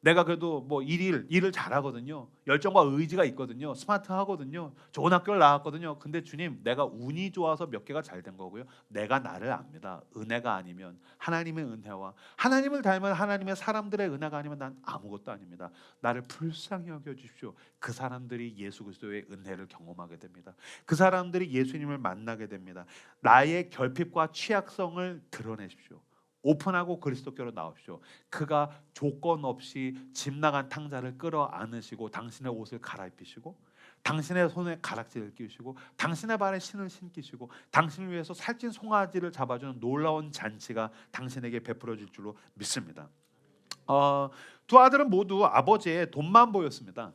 내가 그래도 뭐 일을 잘하거든요. 열정과 의지가 있거든요. 스마트하거든요. 좋은 학교를 나왔거든요. 근데 주님 내가 운이 좋아서 몇 개가 잘 된 거고요. 내가 나를 압니다. 은혜가 아니면 하나님의 은혜와 하나님을 닮은 하나님의 사람들의 은혜가 아니면 난 아무것도 아닙니다. 나를 불쌍히 여겨주십시오. 그 사람들이 예수 그리스도의 은혜를 경험하게 됩니다. 그 사람들이 예수님을 만나게 됩니다. 나의 결핍과 취약성을 드러내십시오. 오픈하고 그리스도께로 나오십시오. 그가 조건 없이 집 나간 탕자를 끌어안으시고 당신의 옷을 갈아입히시고 당신의 손에 가락지를 끼우시고 당신의 발에 신을 신기시고 당신을 위해서 살찐 송아지를 잡아주는 놀라운 잔치가 당신에게 베풀어질 줄로 믿습니다. 두 아들은 모두 아버지의 돈만 보였습니다.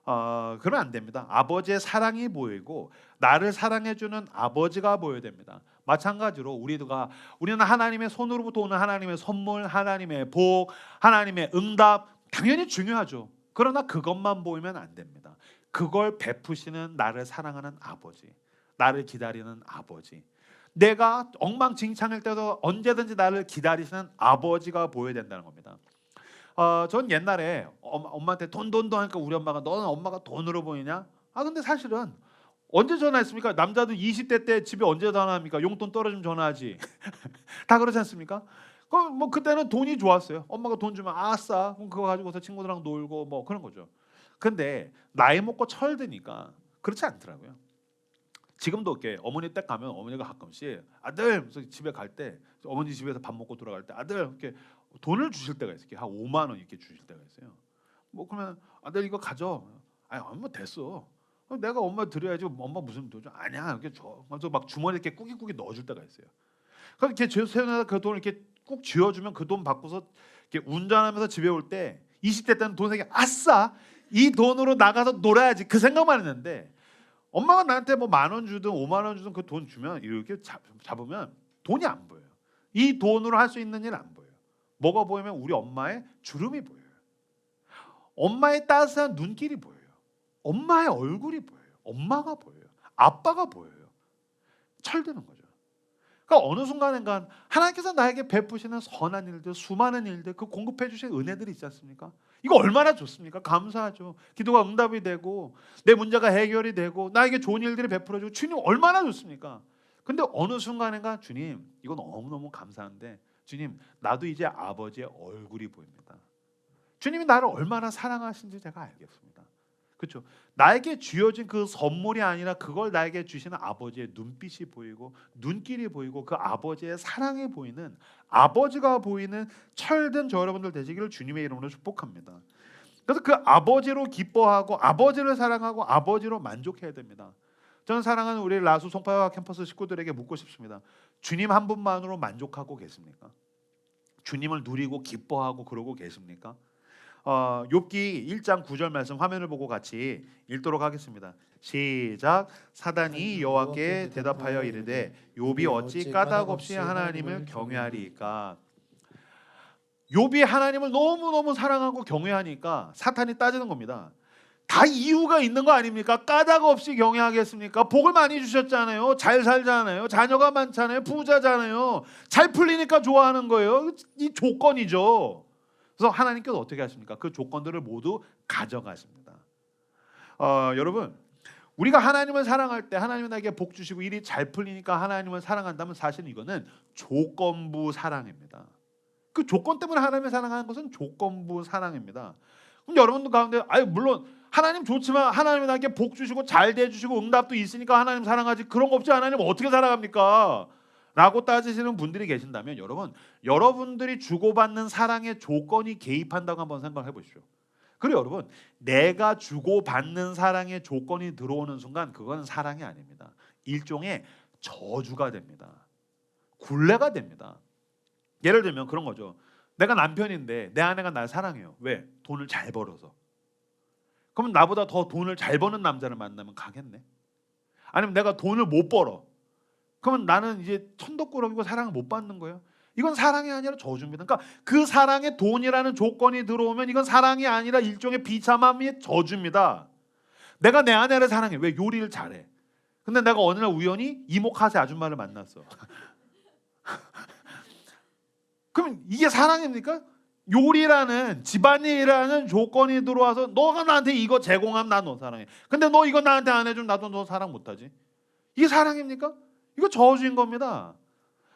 그러면 안 됩니다. 아버지의 사랑이 보이고 나를 사랑해주는 아버지가 보여야 됩니다. 마찬가지로 우리는 하나님의 손으로부터 오는 하나님의 선물, 하나님의 복, 하나님의 응답 당연히 중요하죠. 그러나 그것만 보이면 안 됩니다. 그걸 베푸시는 나를 사랑하는 아버지, 나를 기다리는 아버지, 내가 엉망진창일 때도 언제든지 나를 기다리시는 아버지가 보여야 된다는 겁니다. 전 옛날에 엄마한테 돈 하니까 우리 엄마가 너는 엄마가 돈으로 보이냐? 근데 사실은 언제 전화했습니까? 남자들 20대 때 집에 언제 전화합니까? 용돈 떨어지면 전화하지. 다 그렇지 않습니까? 그럼 뭐 그때는 돈이 좋았어요. 엄마가 돈 주면 아싸. 그럼 그거 가지고서 친구들이랑 놀고 뭐 그런 거죠. 근데 나이 먹고 철드니까 그렇지 않더라고요. 지금도 이렇게 어머니 댁 가면 어머니가 가끔씩 아들 그래서 집에 갈 때 어머니 집에서 밥 먹고 돌아갈 때 아들 이렇게 돈을 주실 때가 있어요. 이렇게 한 5만 원 이렇게 주실 때가 있어요. 뭐 그러면 아들 이거 가져. 아니 엄마 됐어. 내가 엄마 드려야지. 엄마 무슨 돈 줘? 아니야. 이렇게 줘. 그래서 막 주머니에 이렇게 꾸깃꾸깃 넣어줄 때가 있어요. 그럼 이렇게 세운에다 그 돈을 이렇게 꾹 쥐어주면 그 돈 받고서 이렇게 운전하면서 집에 올 때 20대 때는 돈 생겨 아싸 이 돈으로 나가서 놀아야지 그 생각만 했는데 엄마가 나한테 뭐 10,000원 주든 50,000원 주든 그 돈 주면 이렇게 잡으면 돈이 안 보여요. 이 돈으로 할 수 있는 일 안 보여요. 뭐가 보이면 우리 엄마의 주름이 보여요. 엄마의 따스한 눈길이 보여요. 엄마의 얼굴이 보여요. 엄마가 보여요. 아빠가 보여요. 철드는 거죠. 그러니까 어느 순간인가 하나님께서 나에게 베푸시는 선한 일들, 수많은 일들, 그 공급해 주신 은혜들이 있지 않습니까? 이거 얼마나 좋습니까? 감사하죠. 기도가 응답이 되고 내 문제가 해결이 되고 나에게 좋은 일들이 베풀어 주고 주님 얼마나 좋습니까? 근데 어느 순간인가 주님 이건 너무너무 감사한데 주님 나도 이제 아버지의 얼굴이 보입니다. 주님이 나를 얼마나 사랑하신지 제가 알겠습니다. 그렇죠? 나에게 주어진 그 선물이 아니라 그걸 나에게 주시는 아버지의 눈빛이 보이고 눈길이 보이고 그 아버지의 사랑이 보이는 아버지가 보이는 철든 저 여러분들 되시기를 주님의 이름으로 축복합니다. 그래서 그 아버지로 기뻐하고 아버지를 사랑하고 아버지로 만족해야 됩니다. 저는 사랑하는 우리 라수 송파와 캠퍼스 식구들에게 묻고 싶습니다. 주님 한 분만으로 만족하고 계십니까? 주님을 누리고 기뻐하고 그러고 계십니까? 욥기 1장 9절 말씀 화면을 보고 같이 읽도록 하겠습니다. 시작. 사단이 여호와께 대답하여 이르되 욥이 어찌 까닭 없이 하나님을 경외하리까? 욥이 하나님을 너무너무 사랑하고 경외하니까 사탄이 따지는 겁니다. 다 이유가 있는 거 아닙니까? 까닭 없이 경외하겠습니까? 복을 많이 주셨잖아요. 잘 살잖아요. 자녀가 많잖아요. 부자잖아요. 잘 풀리니까 좋아하는 거예요. 이 조건이죠. 그래서 하나님께서 어떻게 하십니까? 그 조건들을 모두 가져가십니다. 여러분 우리가 하나님을 사랑할 때 하나님은 나에게 복 주시고 일이 잘 풀리니까 하나님을 사랑한다면 사실은 이거는 조건부 사랑입니다. 그 조건 때문에 하나님을 사랑하는 것은 조건부 사랑입니다. 그럼 여러분들 가운데 물론 하나님 좋지만 하나님이 나에게 복 주시고 잘 대주시고 응답도 있으니까 하나님 사랑하지 그런 거 없이 하나님 어떻게 살아갑니까? 라고 따지시는 분들이 계신다면 여러분들이 주고받는 사랑의 조건이 개입한다고 한번 생각해 보십시오. 그리고 여러분 내가 주고받는 사랑의 조건이 들어오는 순간 그건 사랑이 아닙니다. 일종의 저주가 됩니다. 굴레가 됩니다. 예를 들면 그런 거죠. 내가 남편인데 내 아내가 날 사랑해요. 왜? 돈을 잘 벌어서. 그럼 나보다 더 돈을 잘 버는 남자를 만나면 가겠네. 아니면 내가 돈을 못 벌어. 그러면 나는 이제 천덕꾸러기고 사랑을 못 받는 거예요. 이건 사랑이 아니라 저주입니다. 그러니까 그 사랑에 돈이라는 조건이 들어오면 이건 사랑이 아니라 일종의 비참함의 저주입니다. 내가 내 아내를 사랑해. 왜? 요리를 잘해. 근데 내가 어느 날 우연히 이모카세 아줌마를 만났어. 그럼 이게 사랑입니까? 요리라는 집안일이라는 조건이 들어와서 너가 나한테 이거 제공하면 나 너 사랑해. 근데 너 이거 나한테 안 해주면 나도 너 사랑 못하지. 이게 사랑입니까? 이거 저주인 겁니다.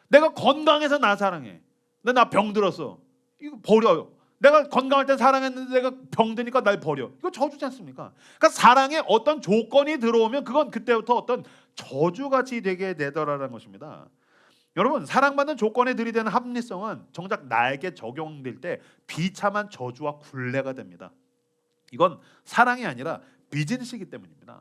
내가 건강해서 나 사랑해. 근데 나 병들었어. 이거 버려요. 내가 건강할 때 사랑했는데 내가 병드니까 날 버려. 이거 저주지 않습니까? 그러니까 사랑에 어떤 조건이 들어오면 그건 그때부터 어떤 저주같이 되게 되더라라는 것입니다. 여러분 사랑받는 조건에 들이대는 합리성은 정작 나에게 적용될 때 비참한 저주와 굴레가 됩니다. 이건 사랑이 아니라 비즈니스이기 때문입니다.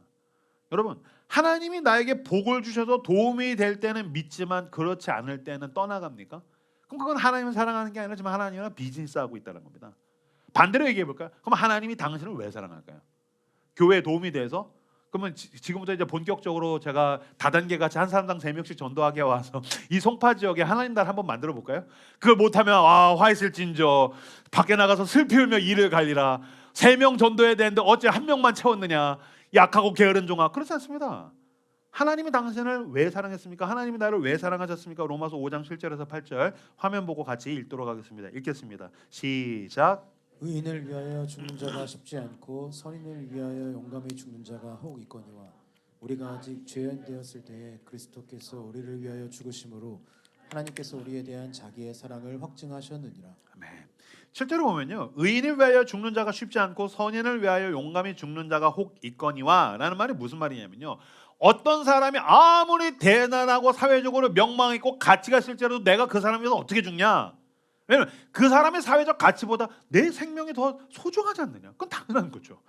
여러분 하나님이 나에게 복을 주셔서 도움이 될 때는 믿지만 그렇지 않을 때는 떠나갑니까? 그럼 그건 하나님을 사랑하는 게 아니라 지금 하나님이랑 비즈니스하고 있다는 겁니다. 반대로 얘기해 볼까요? 그럼 하나님이 당신을 왜 사랑할까요? 교회에 도움이 돼서? 그러면 지금부터 이제 본격적으로 제가 다단계 같이 한 사람당 3명씩 전도하게 와서 이 송파 지역에 하나님 날 한번 만들어 볼까요? 그걸 못하면 화 있을진저 밖에 나가서 슬피 울며 이를 갈리라. 3명 전도해야 되는데 어째 1명만 채웠느냐. 약하고 게으른 종아. 그렇지 않습니다. 하나님이 당신을 왜 사랑했습니까? 하나님이 나를 왜 사랑하셨습니까? 로마서 5장 7절에서 8절 화면 보고 같이 읽도록 하겠습니다. 읽겠습니다. 시작. 의인을 위하여 죽는 자가 쉽지 않고 선인을 위하여 용감히 죽는 자가 혹 있거니와 우리가 아직 죄인 되었을 때에 그리스도께서 우리를 위하여 죽으심으로 하나님께서 우리에 대한 자기의 사랑을 확증하셨느니라. 아멘. 실제로 보면요, 의인을 위하여 죽는 자가 쉽지 않고 선인을 위하여 용감히 죽는 자가 혹 있거니와 라는 말이 무슨 말이냐면요, 어떤 사람이 아무리 대단하고 사회적으로 명망있고 가치가 있을지라도 내가 그 사람에서 어떻게 죽냐? 왜냐면 그 사람의 사회적 가치보다 내 생명이 더 소중하지 않느냐? 그건 당연한 거죠.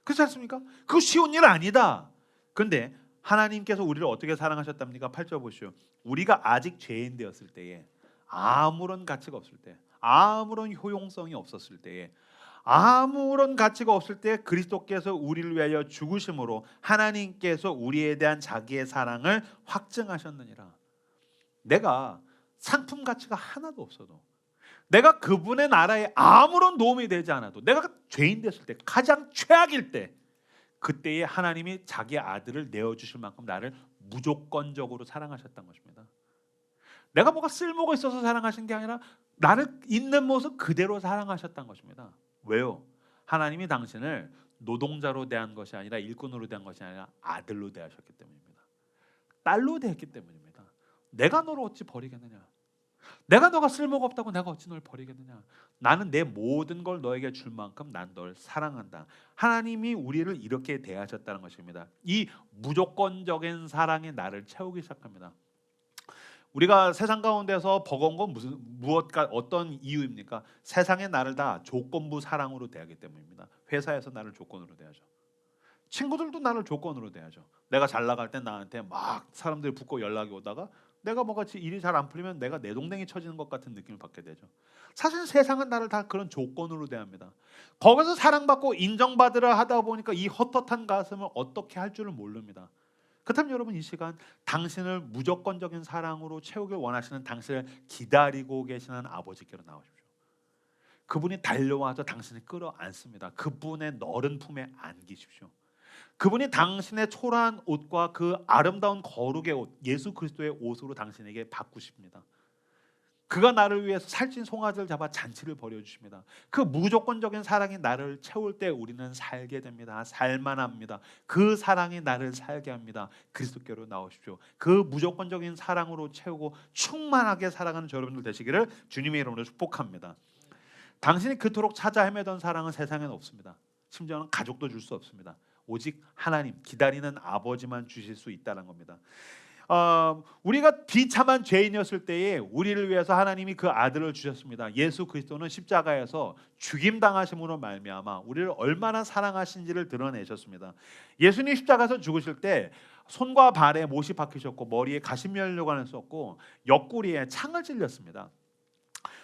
그렇지 않습니까? 그거 쉬운 일 아니다. 그런데 하나님께서 우리를 어떻게 사랑하셨답니까? 8절 보시오. 우리가 아직 죄인 되었을 때에, 아무런 가치가 없을 때, 아무런 효용성이 없었을 때에, 아무런 가치가 없을 때 그리스도께서 우리를 위하여 죽으심으로 하나님께서 우리에 대한 자기의 사랑을 확증하셨느니라. 내가 상품 가치가 하나도 없어도, 내가 그분의 나라에 아무런 도움이 되지 않아도, 내가 죄인 됐을 때, 가장 최악일 때, 그때에 하나님이 자기 아들을 내어주실 만큼 나를 무조건적으로 사랑하셨던 것입니다. 내가 뭐가 쓸모가 있어서 사랑하신 게 아니라 나를 있는 모습 그대로 사랑하셨던 것입니다. 왜요? 하나님이 당신을 노동자로 대한 것이 아니라 일꾼으로 대한 것이 아니라 아들로 대하셨기 때문입니다. 딸로 대했기 때문입니다. 내가 너를 어찌 버리겠느냐? 내가 너가 쓸모가 없다고 내가 어찌 널 버리겠느냐? 나는 내 모든 걸 너에게 줄 만큼 난 널 사랑한다. 하나님이 우리를 이렇게 대하셨다는 것입니다. 이 무조건적인 사랑이 나를 채우기 시작합니다. 우리가 세상 가운데서 버거운 건 무엇과 어떤 이유입니까? 세상에 나를 다 조건부 사랑으로 대하기 때문입니다. 회사에서 나를 조건으로 대하죠. 친구들도 나를 조건으로 대하죠. 내가 잘 나갈 땐 나한테 막 사람들이 붙고 연락이 오다가 내가 뭐가 일이 잘 안 풀리면 내가 내동댕이 쳐지는 것 같은 느낌을 받게 되죠. 사실 세상은 나를 다 그런 조건으로 대합니다. 거기서 사랑받고 인정받으려 하다 보니까 이 헛헛한 가슴을 어떻게 할 줄을 모릅니다. 그렇다면 여러분, 이 시간 당신을 무조건적인 사랑으로 채우길 원하시는, 당신을 기다리고 계시는 아버지께로 나오십시오. 그분이 달려와서 당신을 끌어안습니다. 그분의 너른 품에 안기십시오. 그분이 당신의 초라한 옷과 그 아름다운 거룩의 옷, 예수 그리스도의 옷으로 당신에게 바꾸십니다. 그가 나를 위해서 살찐 송아지를 잡아 잔치를 벌여주십니다. 그 무조건적인 사랑이 나를 채울 때 우리는 살게 됩니다. 살만합니다. 그 사랑이 나를 살게 합니다. 그리스도께로 나오십시오. 그 무조건적인 사랑으로 채우고 충만하게 살아가는 여러분들 되시기를 주님의 이름으로 축복합니다. 당신이 그토록 찾아 헤매던 사랑은 세상에는 없습니다. 심지어는 가족도 줄 수 없습니다. 오직 하나님, 기다리는 아버지만 주실 수 있다는 겁니다. 우리가 비참한 죄인이었을 때에 우리를 위해서 하나님이 그 아들을 주셨습니다. 예수 그리스도는 십자가에서 죽임 당하심으로 말미암아 우리를 얼마나 사랑하신지를 드러내셨습니다. 예수님 십자가에서 죽으실 때 손과 발에 못이 박히셨고 머리에 가시면류관을 썼고 옆구리에 창을 찔렸습니다.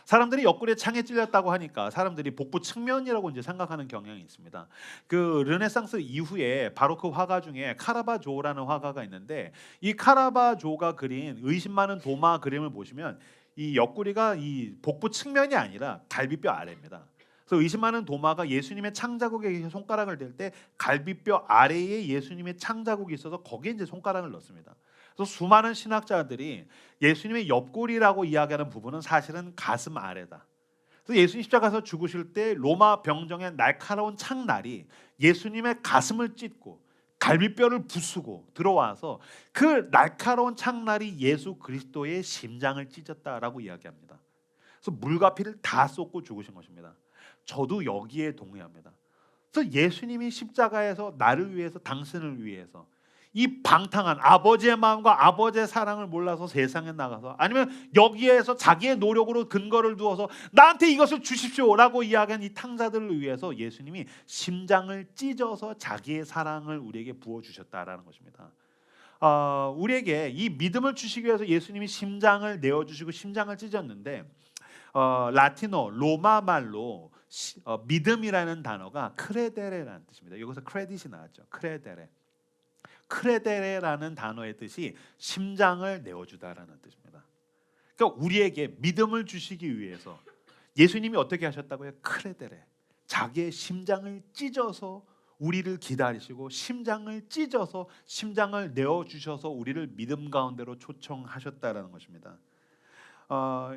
사람들이 옆구리에 창에 찔렸다고 하니까 사람들이 복부 측면이라고 이제 생각하는 경향이 있습니다. 그 르네상스 이후에 바로크 화가 중에 카라바조라는 화가가 있는데, 이 카라바조가 그린 의심 많은 도마 그림을 보시면 이 옆구리가 이 복부 측면이 아니라 갈비뼈 아래입니다. 그래서 의심 많은 도마가 예수님의 창자국에 손가락을 댈 때 갈비뼈 아래에 예수님의 창자국이 있어서 거기에 이제 손가락을 넣습니다. 그래서 수많은 신학자들이 예수님의 옆구리라고 이야기하는 부분은 사실은 가슴 아래다. 그래서 예수님 십자가에서 죽으실 때 로마 병정의 날카로운 창날이 예수님의 가슴을 찢고 갈비뼈를 부수고 들어와서 그 날카로운 창날이 예수 그리스도의 심장을 찢었다라고 이야기합니다. 그래서 물과 피를 다 쏟고 죽으신 것입니다. 저도 여기에 동의합니다. 그래서 예수님이 십자가에서 나를 위해서, 당신을 위해서 이 방탕한 아버지의 마음과 아버지의 사랑을 몰라서 세상에 나가서, 아니면 여기에서 자기의 노력으로 근거를 두어서 나한테 이것을 주십시오라고 이야기한 이 탕자들을 위해서 예수님이 심장을 찢어서 자기의 사랑을 우리에게 부어주셨다라는 것입니다. 우리에게 이 믿음을 주시기 위해서 예수님이 심장을 내어주시고 심장을 찢었는데, 라틴어 로마 말로 믿음이라는 단어가 크레데레라는 뜻입니다. 여기서 크레딧이 나왔죠. 크레데레. 크레데레라는 단어의 뜻이 심장을 내어주다라는 뜻입니다. 그러니까 우리에게 믿음을 주시기 위해서 예수님이 어떻게 하셨다고요? 크레데레. 자기의 심장을 찢어서 우리를 기다리시고 심장을 찢어서 심장을 내어주셔서 우리를 믿음 가운데로 초청하셨다라는 것입니다.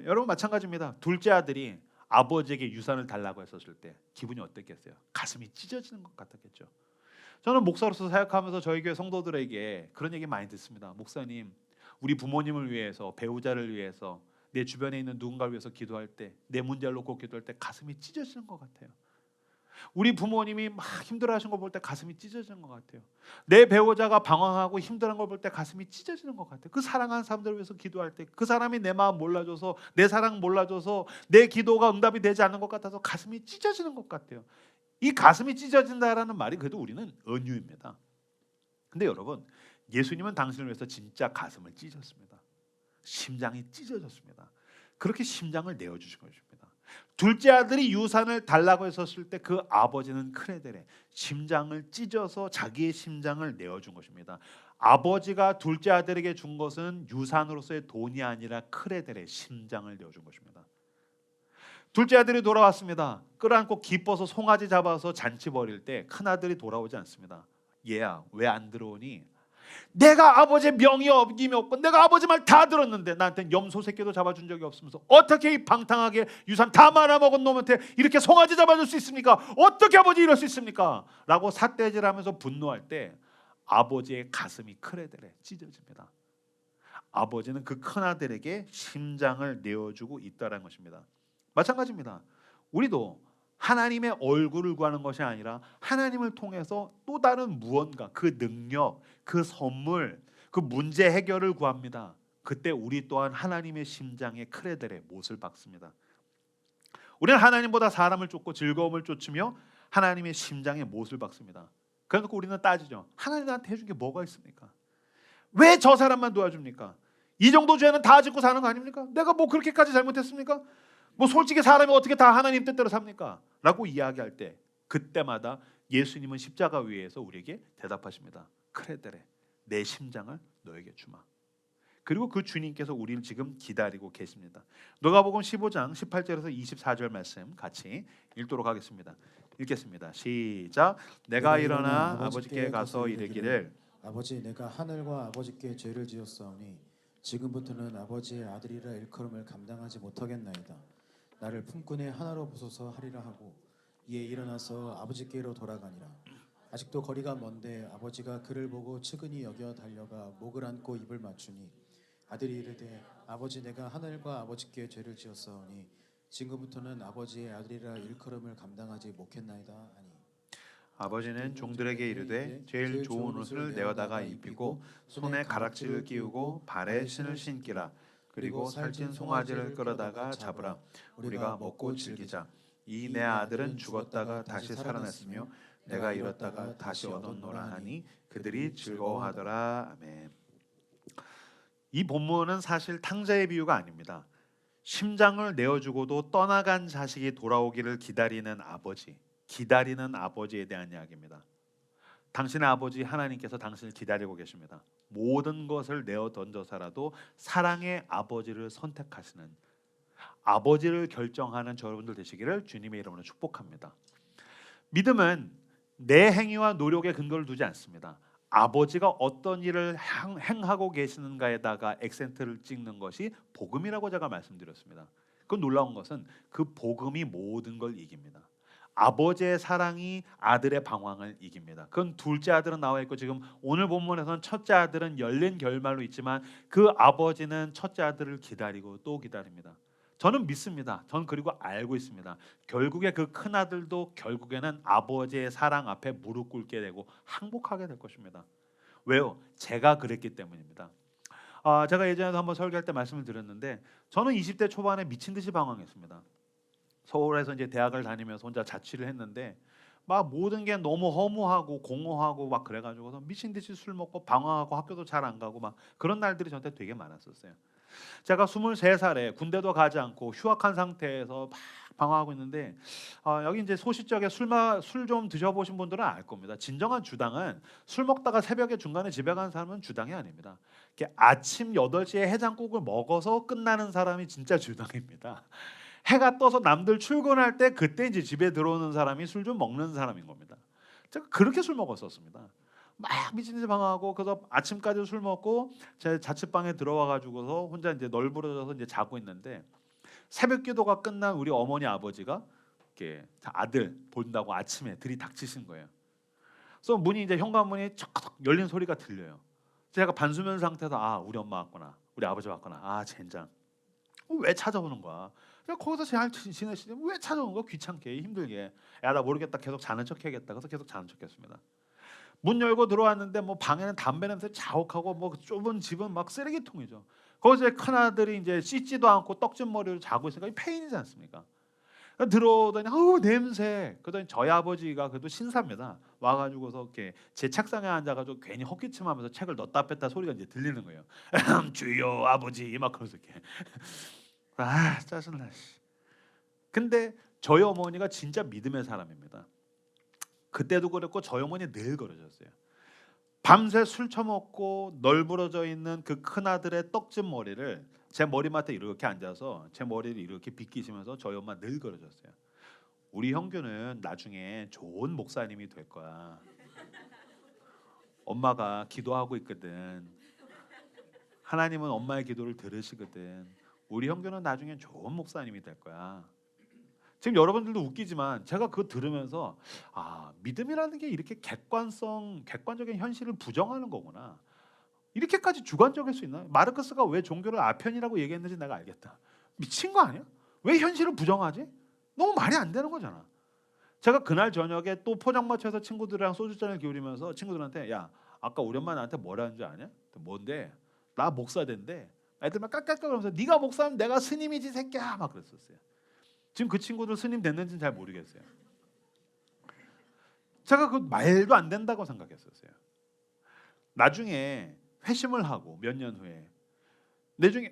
여러분 마찬가지입니다. 둘째 아들이 아버지에게 유산을 달라고 했었을 때 기분이 어땠겠어요? 가슴이 찢어지는 것 같았겠죠. 저는 목사로서 사역하면서 저희 교회 성도들에게 그런 얘기 많이 듣습니다. 목사님, 우리 부모님을 위해서, 배우자를 위해서, 내 주변에 있는 누군가를 위해서 기도할 때, 내 문제를 놓고 기도할 때 가슴이 찢어지는 것 같아요. 우리 부모님이 막 힘들어하신 거 볼 때 가슴이 찢어지는 것 같아요. 내 배우자가 방황하고 힘들어한 걸 볼 때 가슴이 찢어지는 것 같아요. 그 사랑하는 사람들을 위해서 기도할 때 그 사람이 내 마음 몰라줘서 내 사랑 몰라줘서 내 기도가 응답이 되지 않는 것 같아서 가슴이 찢어지는 것 같아요. 이 가슴이 찢어진다라는 말이 그래도 우리는 은유입니다. 근데 여러분, 예수님은 당신을 위해서 진짜 가슴을 찢었습니다. 심장이 찢어졌습니다. 그렇게 심장을 내어주신 것입니다. 둘째 아들이 유산을 달라고 했었을 때 그 아버지는 크레델의 심장을 찢어서 자기의 심장을 내어준 것입니다. 아버지가 둘째 아들에게 준 것은 유산으로서의 돈이 아니라 크레델의 심장을 내어준 것입니다. 둘째 아들이 돌아왔습니다. 끌어안고 기뻐서 송아지 잡아서 잔치 벌일 때 큰아들이 돌아오지 않습니다. 얘야, 왜 안 들어오니? 내가 아버지의 명이 어김이 없고 내가 아버지 말 다 들었는데 나한테는 염소 새끼도 잡아준 적이 없으면서 어떻게 이 방탕하게 유산 다 말아먹은 놈한테 이렇게 송아지 잡아줄 수 있습니까? 어떻게 아버지 이럴 수 있습니까? 라고 삿대질하면서 분노할 때 아버지의 가슴이 크레델에 찢어집니다. 아버지는 그 큰아들에게 심장을 내어주고 있다는 것입니다. 마찬가지입니다. 우리도 하나님의 얼굴을 구하는 것이 아니라 하나님을 통해서 또 다른 무언가, 그 능력, 그 선물, 그 문제 해결을 구합니다. 그때 우리 또한 하나님의 심장에 크레델의 못을 박습니다. 우리는 하나님보다 사람을 쫓고 즐거움을 쫓으며 하나님의 심장에 못을 박습니다. 그래서 우리는 따지죠. 하나님 나한테 해준 게 뭐가 있습니까? 왜 저 사람만 도와줍니까? 이 정도 죄는 다 짓고 사는 거 아닙니까? 내가 뭐 그렇게까지 잘못했습니까? 뭐 솔직히 사람이 어떻게 다 하나님 뜻대로 삽니까? 라고 이야기할 때 그때마다 예수님은 십자가 위에서 우리에게 대답하십니다. 크레델에 내 심장을 너에게 주마. 그리고 그 주님께서 우리를 지금 기다리고 계십니다. 누가복음 15장 18절에서 24절 말씀 같이 읽도록 하겠습니다. 읽겠습니다. 시작. 내가 일어나 아버지께 가서 이르기를 아버지, 내가 하늘과 아버지께 죄를 지었사오니 지금부터는 아버지의 아들이라 일컬음을 감당하지 못하겠나이다. 나를 품꾼의 하나로 보소서 하리라 하고 이에 일어나서 아버지께로 돌아가니라. 아직도 거리가 먼데 아버지가 그를 보고 측은히 여겨 달려가 목을 안고 입을 맞추니 아들이 이르되 아버지, 내가 하늘과 아버지께 죄를 지었사오니 지금부터는 아버지의 아들이라 일컬음을 감당하지 못겠나이다 하니 아버지는 종들에게 이르되 제일 좋은 옷을 내어다가 입히고 손에 가락지를 끼우고 발에 신을 신기라. 그리고 살찐 송아지를 끌어다가 잡으라. 우리가 먹고 즐기자. 이 내 아들은 죽었다가 다시 살아났으며 내가 잃었다가 다시 얻었노라 하니 그들이 즐거워하더라. 아멘. 이 본문은 사실 탕자의 비유가 아닙니다. 심장을 내어주고도 떠나간 자식이 돌아오기를 기다리는 아버지에 대한 이야기입니다. 당신의 아버지 하나님께서 당신을 기다리고 계십니다. 모든 것을 내어 던져서라도 사랑의 아버지를 선택하시는, 아버지를 결정하는 저여러분들 되시기를 주님의 이름으로 축복합니다. 믿음은 내 행위와 노력에 근거를 두지 않습니다. 아버지가 어떤 일을 행하고 계시는가에다가 액센트를 찍는 것이 복음이라고 제가 말씀드렸습니다. 그 놀라운 것은 그 복음이 모든 걸 이깁니다. 아버지의 사랑이 아들의 방황을 이깁니다. 그건 둘째 아들은 나와 있고 지금 오늘 본문에서는 첫째 아들은 열린 결말로 있지만 그 아버지는 첫째 아들을 기다리고 또 기다립니다. 저는 믿습니다. 전 그리고 알고 있습니다. 결국에 그 큰 아들도 결국에는 아버지의 사랑 앞에 무릎 꿇게 되고 항복하게 될 것입니다. 왜요? 제가 그랬기 때문입니다. 제가 예전에도 한번 설교할 때 말씀을 드렸는데 저는 20대 초반에 미친 듯이 방황했습니다. 서울에서 이제 대학을 다니면서 혼자 자취를 했는데 막 모든 게 너무 허무하고 공허하고 막 그래가지고서 미친 듯이 술 먹고 방황하고 학교도 잘 안 가고 막 그런 날들이 저한테 되게 많았었어요. 제가 23살에 군대도 가지 않고 휴학한 상태에서 막 방황하고 있는데 여기 이제 소시적에 술 좀 드셔보신 분들은 알 겁니다. 진정한 주당은 술 먹다가 새벽에 중간에 집에 가는 사람은 주당이 아닙니다. 아침 8시에 해장국을 먹어서 끝나는 사람이 진짜 주당입니다. 해가 떠서 남들 출근할 때 그때 이제 집에 들어오는 사람이 술 좀 먹는 사람인 겁니다. 제가 그렇게 술 먹었었습니다. 막 미친 듯이 방황하고 그래서 아침까지 술 먹고 제 자취방에 들어와 가지고서 혼자 이제 널브러져서 이제 자고 있는데 새벽 기도가 끝난 우리 어머니 아버지가 이렇게 아들 본다고 아침에 들이닥치신 거예요. 그래서 문이 이제 현관문이 척척 열린 소리가 들려요. 제가 반수면 상태에서 우리 엄마 왔구나, 우리 아버지 왔구나, 젠장 왜 찾아오는 거야? 그냥 거기서 잘 지내시지 왜 찾아오는 거 귀찮게 힘들게. 야 나 모르겠다 계속 자는 척해야겠다. 그래서 계속 자는 척했습니다. 문 열고 들어왔는데 뭐 방에는 담배 냄새 자욱하고 뭐 좁은 집은 막 쓰레기통이죠. 거기서 큰 아들이 이제 씻지도 않고 떡진 머리로 자고 있으니까 페인이지 않습니까? 들어오더니 아우 냄새. 그러더니 저희 아버지가 그래도 신사입니다. 와가지고서 이렇게 제 책상에 앉아가지고 괜히 헛기침하면서 책을 넣다 뺐다 소리가 이제 들리는 거예요. 주여 아버지 막 그러면서 이렇게 아 짜증나. 근데 저희 어머니가 진짜 믿음의 사람입니다. 그때도 그랬고 저희 어머니 늘 그러셨어요. 밤새 술 처먹고 널브러져 있는 그 큰아들의 떡진 머리를 제 머리맡에 이렇게 앉아서 제 머리를 이렇게 빗기시면서 저희 엄마 늘 그러셨어요. 우리 형규는 나중에 좋은 목사님이 될 거야. 엄마가 기도하고 있거든. 하나님은 엄마의 기도를 들으시거든. 우리 형규는 나중에 좋은 목사님이 될 거야. 지금 여러분들도 웃기지만 제가 그거 들으면서 아 믿음이라는 게 이렇게 객관적인 현실을 부정하는 거구나. 이렇게까지 주관적일 수 있나? 마르크스가 왜 종교를 아편이라고 얘기했는지 내가 알겠다. 미친 거 아니야? 왜 현실을 부정하지? 너무 말이 안 되는 거잖아. 제가 그날 저녁에 또 포장마차에서 친구들이랑 소주잔을 기울이면서 친구들한테 야 아까 우리 엄마 나한테 뭐라는 줄 아냐? 뭔데? 나 목사 된대. 애들 막 깍깍거리면서 네가 목사면 내가 스님이지 새끼야 막 그랬었어요. 지금 그 친구들 스님 됐는지는 잘 모르겠어요. 제가 그 말도 안 된다고 생각했었어요. 나중에 회심을 하고 몇 년 후에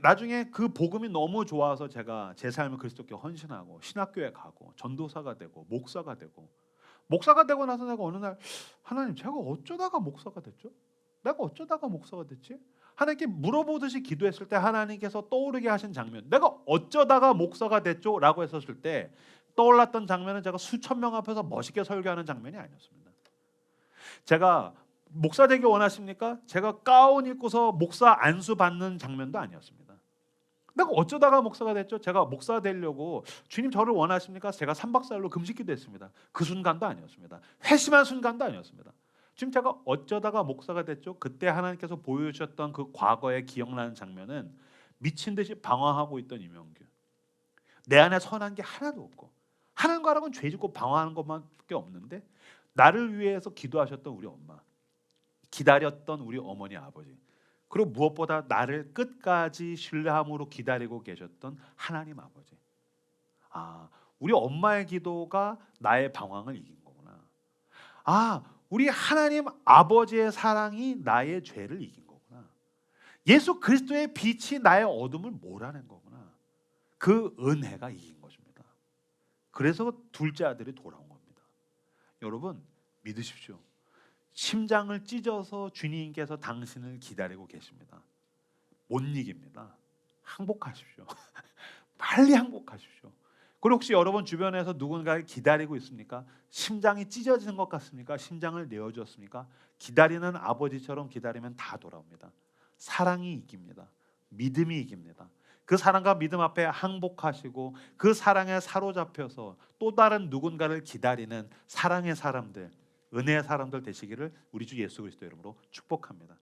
나중에 그 복음이 너무 좋아서 제가 제 삶을 그리스도께 헌신하고 신학교에 가고 전도사가 되고 목사가 되고 나서 내가 어느 날 하나님 제가 어쩌다가 목사가 됐죠? 내가 어쩌다가 목사가 됐지? 하나님께 물어보듯이 기도했을 때 하나님께서 떠오르게 하신 장면 내가 어쩌다가 목사가 됐죠? 라고 했었을 때 떠올랐던 장면은 제가 수천 명 앞에서 멋있게 설교하는 장면이 아니었습니다. 제가 목사 되기 원하십니까? 제가 가운 입고서 목사 안수 받는 장면도 아니었습니다. 내가 어쩌다가 목사가 됐죠? 제가 목사 되려고 주님 저를 원하십니까? 제가 3박 4일로 금식기도 했습니다. 그 순간도 아니었습니다. 회심한 순간도 아니었습니다. 지금 제가 어쩌다가 목사가 됐죠? 그때 하나님께서 보여주셨던 그 과거에 기억나는 장면은 미친 듯이 방황하고 있던 이명규. 내 안에 선한 게 하나도 없고 하나님과랑은 죄 짓고 방황하는 것만밖에 없는데 나를 위해서 기도하셨던 우리 엄마. 기다렸던 우리 어머니 아버지 그리고 무엇보다 나를 끝까지 신뢰함으로 기다리고 계셨던 하나님 아버지. 아 우리 엄마의 기도가 나의 방황을 이긴 거구나. 아 우리 하나님 아버지의 사랑이 나의 죄를 이긴 거구나. 예수 그리스도의 빛이 나의 어둠을 몰아낸 거구나. 그 은혜가 이긴 것입니다. 그래서 둘째 아들이 돌아온 겁니다. 여러분 믿으십시오. 심장을 찢어서 주님께서 당신을 기다리고 계십니다. 못 이깁니다. 항복하십시오. 빨리 항복하십시오. 그리고 혹시 여러분 주변에서 누군가를 기다리고 있습니까? 심장이 찢어지는 것 같습니까? 심장을 내어주었습니까? 기다리는 아버지처럼 기다리면 다 돌아옵니다. 사랑이 이깁니다. 믿음이 이깁니다. 그 사랑과 믿음 앞에 항복하시고 그 사랑에 사로잡혀서 또 다른 누군가를 기다리는 사랑의 사람들 은혜의 사람들 되시기를 우리 주 예수 그리스도 이름으로 축복합니다.